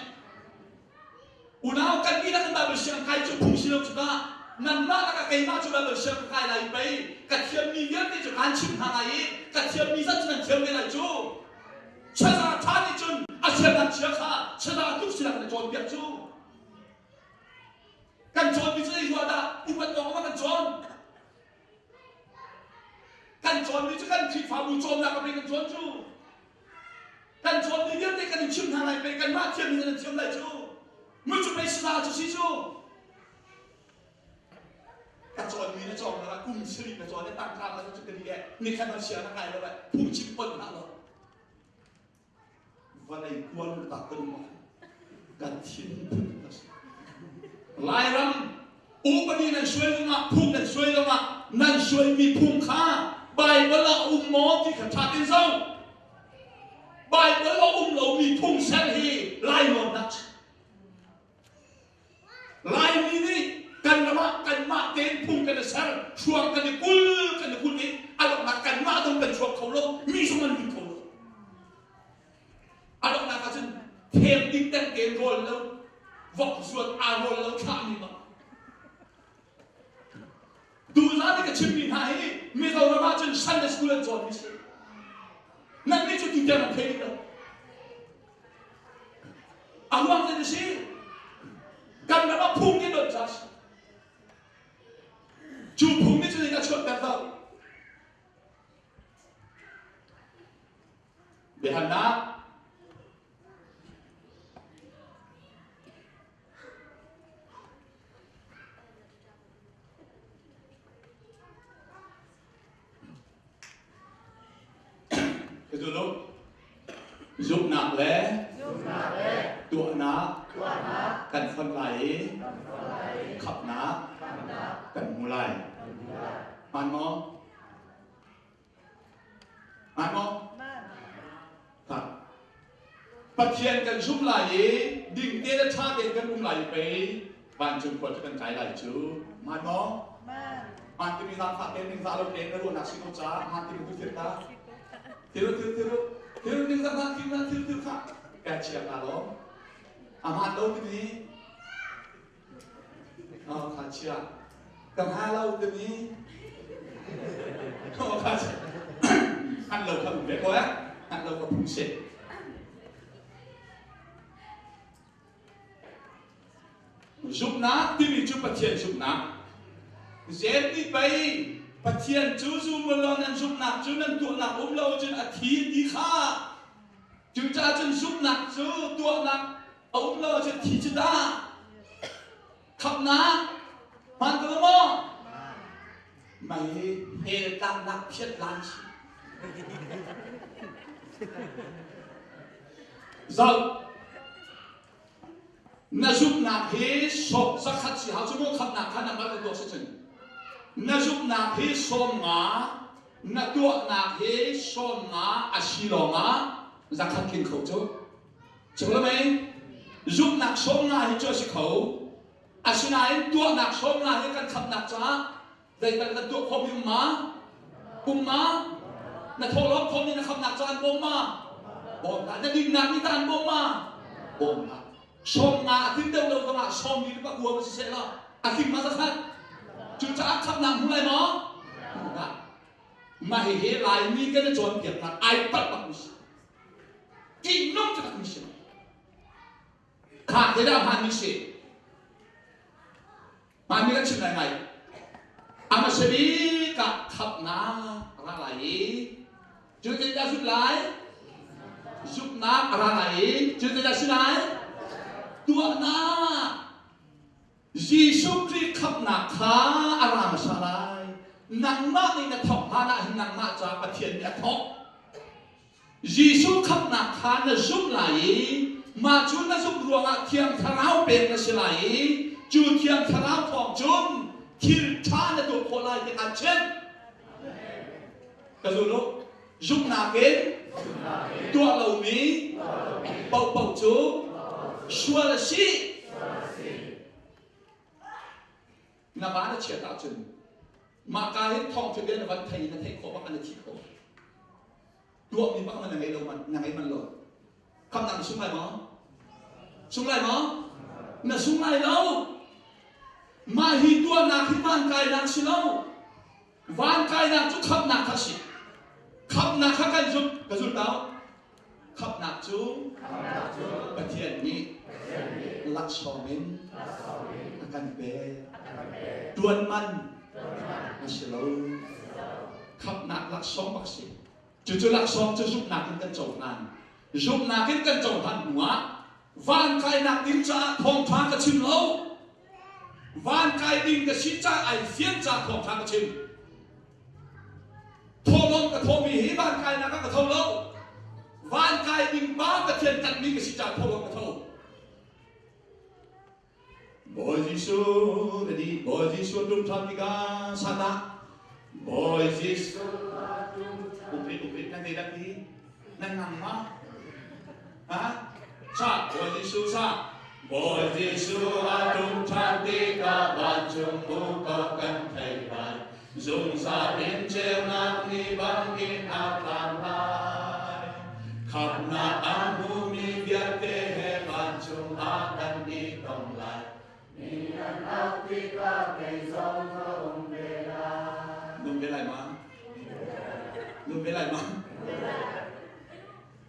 Unau kan kita kan bersiap kai tu fungsi lo juga. Nampak nak kai macam bersiap kai lagi baik. Katiap ni dia tu kan cipta lagi. Katiap ni saja kan cipta lagi tu. Cara tadi tu asyik nak cakap. Cara tu siapa nak jual biar tu. Kan jual biar tu ada. Buat orang kan jual. Kan jual biar tu kan kita jual nak beri kan jual tu. Kan jual biar tu kan cipta lagi baik. Kan macam ni kan cipta lagi tu. Macam apa istilah tu sih tu. Kan jual biar tu jual nak kum seri nak jual nak tangkap nak tu dia. Ni kan manusia nak kaya lah. Pun cipta nak lah. Walai kuan tak kenal, gantian pun tak. Lairam, upani nan suai lama, pung nan suai lama, nan suai mi pung kah. Bible la ummo di katatin zau. Bible la umlo mi pung serhi, lai mon nak. Lai ni kan nama kan mak ten pung kan ser, suang kan kul ni, alok nak kan mak dong kan suang kau lo, mi suman mi kau. Anak nak kaji tem ding dan game roll lo, vok suat roll lo kami ma. Dulu ni kecil ni hai, mereka orang macam Sunday school yang jual mesti. Nanti tu kita nak pergi lo. Awak tu sih, kan nama pung ni dot jas. Ju pung ni tu kita cuat kata. Behana. Dulu giúp nặng lẽ tụa ná cần phân lại khập ná cần mù lại ăn mò thật phát hiện cần giúp lại định tế đã cha tiền cần lại về bạn chừng quật cho cần trái lại chứ ăn mò ăn cái gì ra phát tiền mình ra lâu tiền nó luôn nạc xin cha ăn cái gì thiệt ta Tiru ni zaman kita tiru kah? Kacian kalau, amat tahu ni, kacian, kamhalau ni, kacian, an lâu không biết coi á, an lâu không phun xịt, ปัจเจียนสุนักเจ็ดนี่ไปปัจเจียนจูมลอนันสุนักจูนันตัวนักเราจนอาทิตย์ดีข้าจูจ่าจนสุนักจูตัวนักเราจนทีจดาขับน้ำมันก็มองไม่เฮตังนักเพียรล้านชีเรานาจุบนักเฮสอบสักขัดสิหาจุโมขับนักขันนักมาตัวสุดท้ายนาจุบนักเฮสอนมานาตัวนักเฮสอนมาอาชีลงมาจะขัดกินเขาจุจบแล้วไหมจุบนักสอนมาให้ช่วยสิเขาอาชีนัยตัวนักสอนมาให้กันขับนักจ้าได้กันตัวพอมีมาปุ่มมานาทอล็อกพอมีนะขับนักจ้าปุ่มมาบอกกันจะดึงนักมีการปุ่มมาปุ่มมาชมงาถึงเดิมเราต้องมาชมดีหรือเปล่ากลัวมันจะเสียแล้วอาทิตย์มาสักครั้งจุดจะขับนักผู้ไรมั้งมาเฮลายมีกันจะจวนเก็บนักไอปัดปักมิชกินน้องจะตักมิชขาดจะได้ผ่านมิชมามีกันชิมอะไรอามาเสบีกับขับนักอะไรจุดจะสุดไลสุดนักอะไรจุดจะสุดไลตัวนายิสุคริสต์ขับนักขาอารามสลายนังมาในนักทอกฮานาหินังมาจากประเทศนักทอกยิสุขับนักขาในสุดไหลมาจุนในสุดรวงเทียมทาราวเป็นในสลายจูเทียมทาราวทองจุนคิดท่าในตัวโคลายเป็นอันเช่นกระสุนจุนนักเองตัวเหล่านี้เป่าจูชัวร์สินับวันเชื่อตาจุนมาการให้ทองจะเดินวันไทยนั่นให้ขอว่ากันในที่เขาตัวมีบ้างมันยังไงเรามันยังไงมันหล่นคำนำสุ่งไรมั้งสุ่งไรมั้งน่ะสุ่งไรเรามาหิตัวนักที่บ้านกายนักสิเราบ้านกายนักจุขับนักทัศน์ขับนักข้ากันจุกระสุนเต้าขับนักจุประเทศนี้ลักษณ์มินอาการเบดวนมันไม่ใช่เราขับนักลักษณ์บักสิจู่ๆลักษณ์จะจุกนักกันจบนานจุกนักกันจบพันหัววานกายนักดิ้งจ้าทองทางกระชิมเราวานกายดิ้งกระชิจ้าไอเสียนจ้าทองทางกระชิมทองลงกับทองมีหีวานกายนักกับทองเราวานกายดิ้งบ้ากระเทียนกันมีกระชิจ้าทองลงกับทองBoy Jesus, ready. Boy Jesus, dum thamika sana. Boy Jesus, upit nanti lagi, nangama. Ah, sa Boy Jesus sa. Boy Jesus, dum thamika banjung buka kan thaiban. Dung sa bin treo nak ni bangin akan lai. Khắp na amu mi biar te banjung akan di tong lai. Lùm về lại mà lùm về lại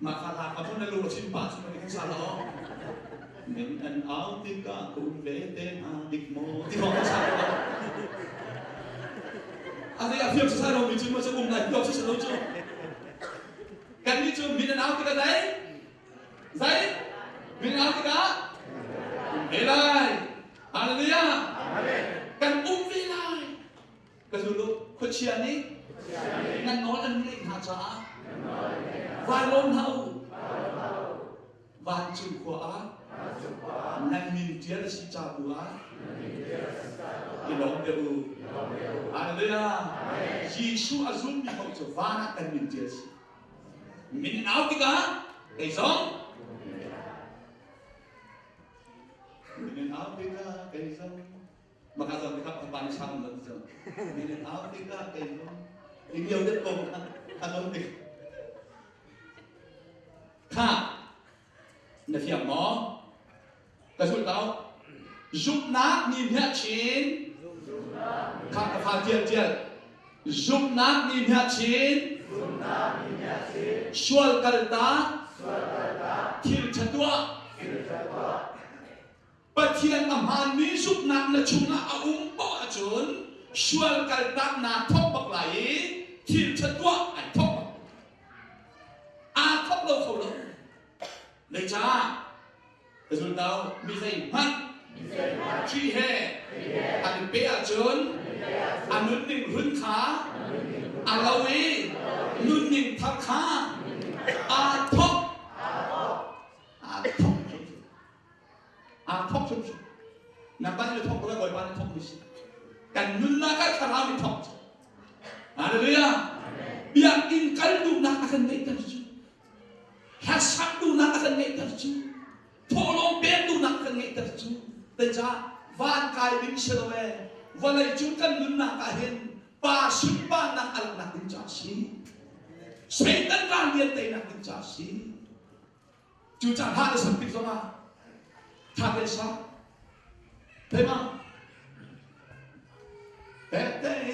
mà khá là có thôn này lùm là xin bạc xin mà đi không xa đó mình ăn áo tiếng cả cùng về tên địch mô thì không có xa đó thế phim sẽ xa đâu mình chứ mà sẽ cùng này đâu sẽ đâu chứ cần đi chứ mình ăn áo tiếng đấy giấy mình ăn áo tiếng cả về lại Hallelujah. Kan umvi lai. Kasulu kuchiani. Nan nói ăn linh hạ trả. Vai lôn hậu. Van chừng khóa. Nan min tia là si cha bùa. Ilong de u. Hallelujah. Giêsu azum mi hậu cho vana kan min tia si. Min áo tiga. Cái giống. Minin Afrika kay Zong. Makasabi ka kung paano siya lang Zong. Minin Afrika kay Zong. Iniyaw din ko anong di. Ka na fiyak mo. Kasul tao. Giúp nát nhìn hết chín. Ka ka pha tiel. Giúp nát nhìn hết chín. Sual kalta. Thil chatua. But thiên âm han mi giúp nặng là chúng là bỏ chốn xuân cái tắc na thóc bạc lại thiên chất quá ảnh thóc thóc lâu không lâu đây cha rồi đâu mi dây mắt truy hè anh bé chốn anh nuốt ninh hưng khá anh lâu ấy nuốt ninh thắc khá thóc thóc chung nằm ban như thóc có gọi ban thóc gì cần nun na cái khả năng thóc Hallelujah biar in kaldu na akan ngay terju hasak du na akan ngay terju tolong ben du na akan ngay terju teja van kai bin selowe walai jungkan nun na kahin pa sumpa na alam na kunjasi setan kan dia tay na kunjasi jujan hal seperti sama thà sao thấy không bé té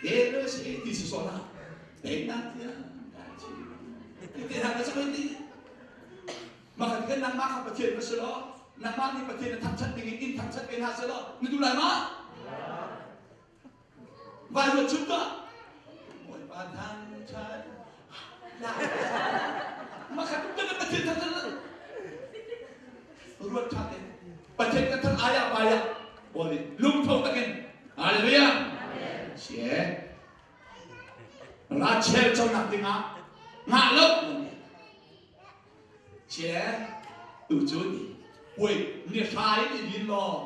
để nó sẽ đi số nào để nó cái thằng nó sẽ đi mà cái năng mắc phát triển nó sẽ đó năng mắc đi phát triển là thằng chất tình in thằng chất cái nào sẽ đó nó tu lại mà vài một chút đó mỗi bàn thằng chất mà khả cũng rất là phát triển thằng chất ruột chặt đấy, bật trên cái thân ayah bayah, boleh, lung thâu takin, hallelujah, chia, rachel trong nạp tiếng ngã lốc, chia, từ chối đi, quỳ, niệm sai đi đi lo,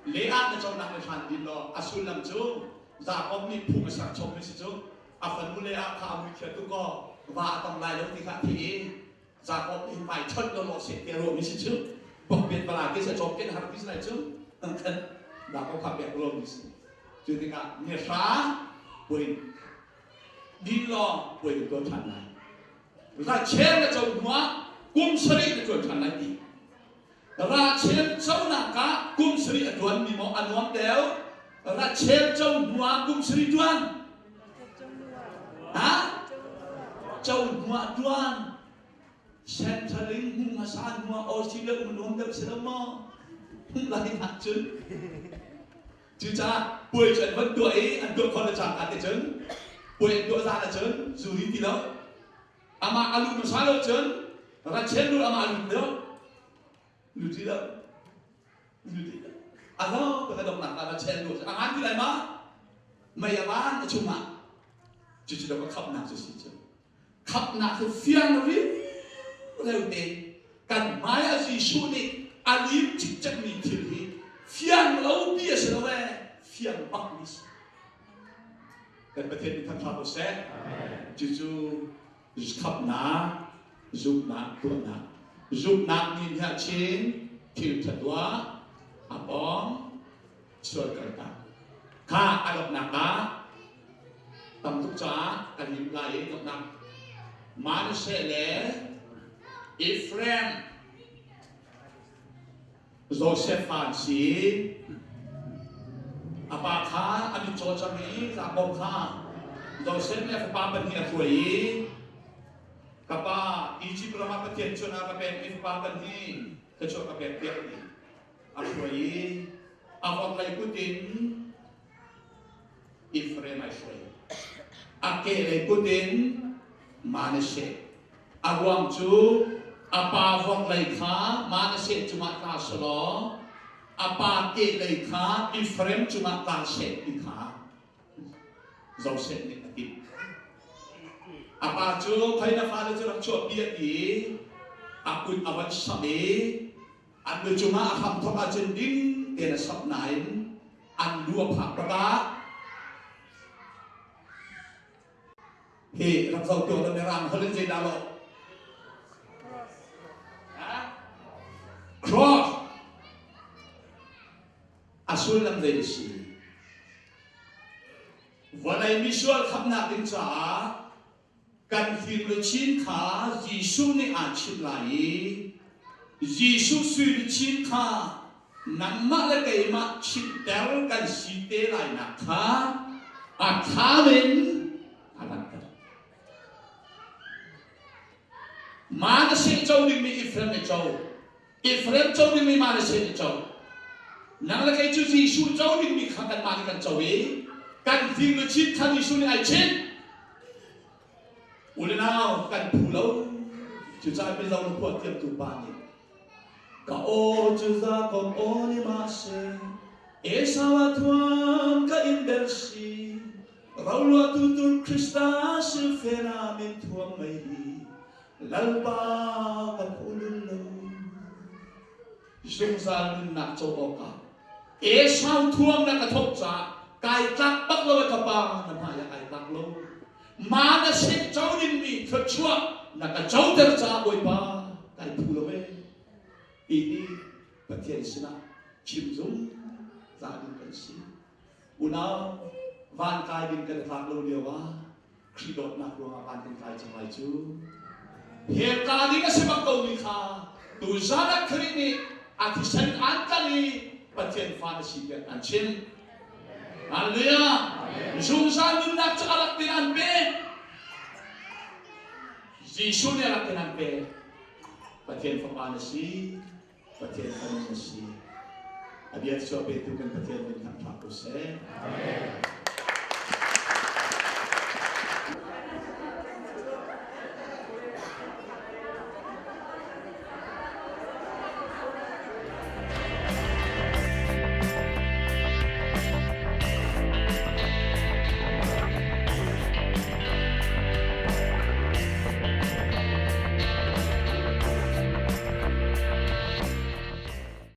lễ ác trong nạp phải đi lo, asul làm chú, giả ông niệm phụ mà sẵn trong mấy chú, phần mu lễ ác khao mi thiệt tu co, và tòng lại lúc thì khác thì, giả ông niệm phải chân đó lo sẽ tiền rồi mấy chú. Bọc biệt và là cái sẽ chọn cái hạt cái này chứ thân đã có khác biệt luôn chứ thì cả nhà phá quên đi lo quênตัวฉันnày ra chen là chồng hóa cung sari là chồngฉันnày đi ra chen châu nà cá cung sari là tuần đi mò ăn món đéo ra chen châu hóa cung sari tuần hả châu hóa tuần Centering hung asan hua Australia umum dem selama lain hakun. Cuca buổi chuyện vẫn tuổi ăn tuổi con là chẳng ăn cái trứng buổi tuổi ra là trứng dù đi thì đâu ama alu nó xóa đâu trứng ra chết luôn ama alu đâu lụt đi đâu đâu cái đồng nặng là chết luôn ăn cái này mà mày ăn chung mà chỉ đâu có khắp nặng rồi gì chứ khắp nặng thì phiền rồi theo tên cần mãi ở gì số đi anh im chỉ chắc mình thiệt hi phiền lâu bia sẽ đâu về phiền bắc đi cần bật thêm thằng thằng sẽ chú khắp ná giúp ná nhìn hạ trên thiệt thật quá bóng soi cả ta kha anh đọc nặng á tầm thúc trả anh im lại đọc nặng má nó sẽ lẽ Ephraim, Joseph si, apa kah? Ani cocok ni, sabong kah? Joseph ni apa pun dia tuai. Kapa Egypt ramai petian cuna kapen apa pun ni, kecok kapen tiap ni. Apa tuai? Apa lagi kutin? Ephraim Ephraim. Ake lagi kutin Manasseh. Awam tu. Apa vong lay kha Manasseh cuma ta selo apa ke lay kha Ephraim cuma ta set di kha Joseph ni tadi apa tu kai na fa tu rak chua dia di akun awan sabe an cuma aham thok ajen ding te na sap nain an dua phak pra he rak zau tu na ram halen je da lo cross asul nam dei si valai misual khapna ting cha kan him le chin kha Gisu ni a chin lai Gisu sui chin kha namma le kai ma chin tel kan si te lai na kha a kha men alat Manasseh châu đi mi Ephraim châu Ephraim châu đi mi Manasseh châu nang la kai chu ji su chau ding mi khang kan mani kan chawi kan thing lu chit khan ni su ni ai chin ulenao kan phulo chu cha pe lo no phuat tiam tu pa ni ka o chu za kom o ni ma se e sawa thuam ka in bel si raulo tu tu Krista sil fena min thuam mai hi lalpa ka phulun sung san nak cho oka e sao thuam na ka thok cha kai tak bak lo ka pa na ma ya kai tak lo ma na se chau din mi thot chua na ka chau ter cha boi pa kai phu lo ve ini pathian sina chim zum za din kan si una van kai din kan tak lo dia wa khi dot na ro van kan kai cha mai chu he ka di ka se bak ko ni kha tu za na khri ni Atisan antali patien fanasi biar ancin, haleluya. Sungsan minat sekalak tinan be, Jisu ni alak tinan be, patien fanasi, patien fanasi. Abiat siapa itu kan patien minat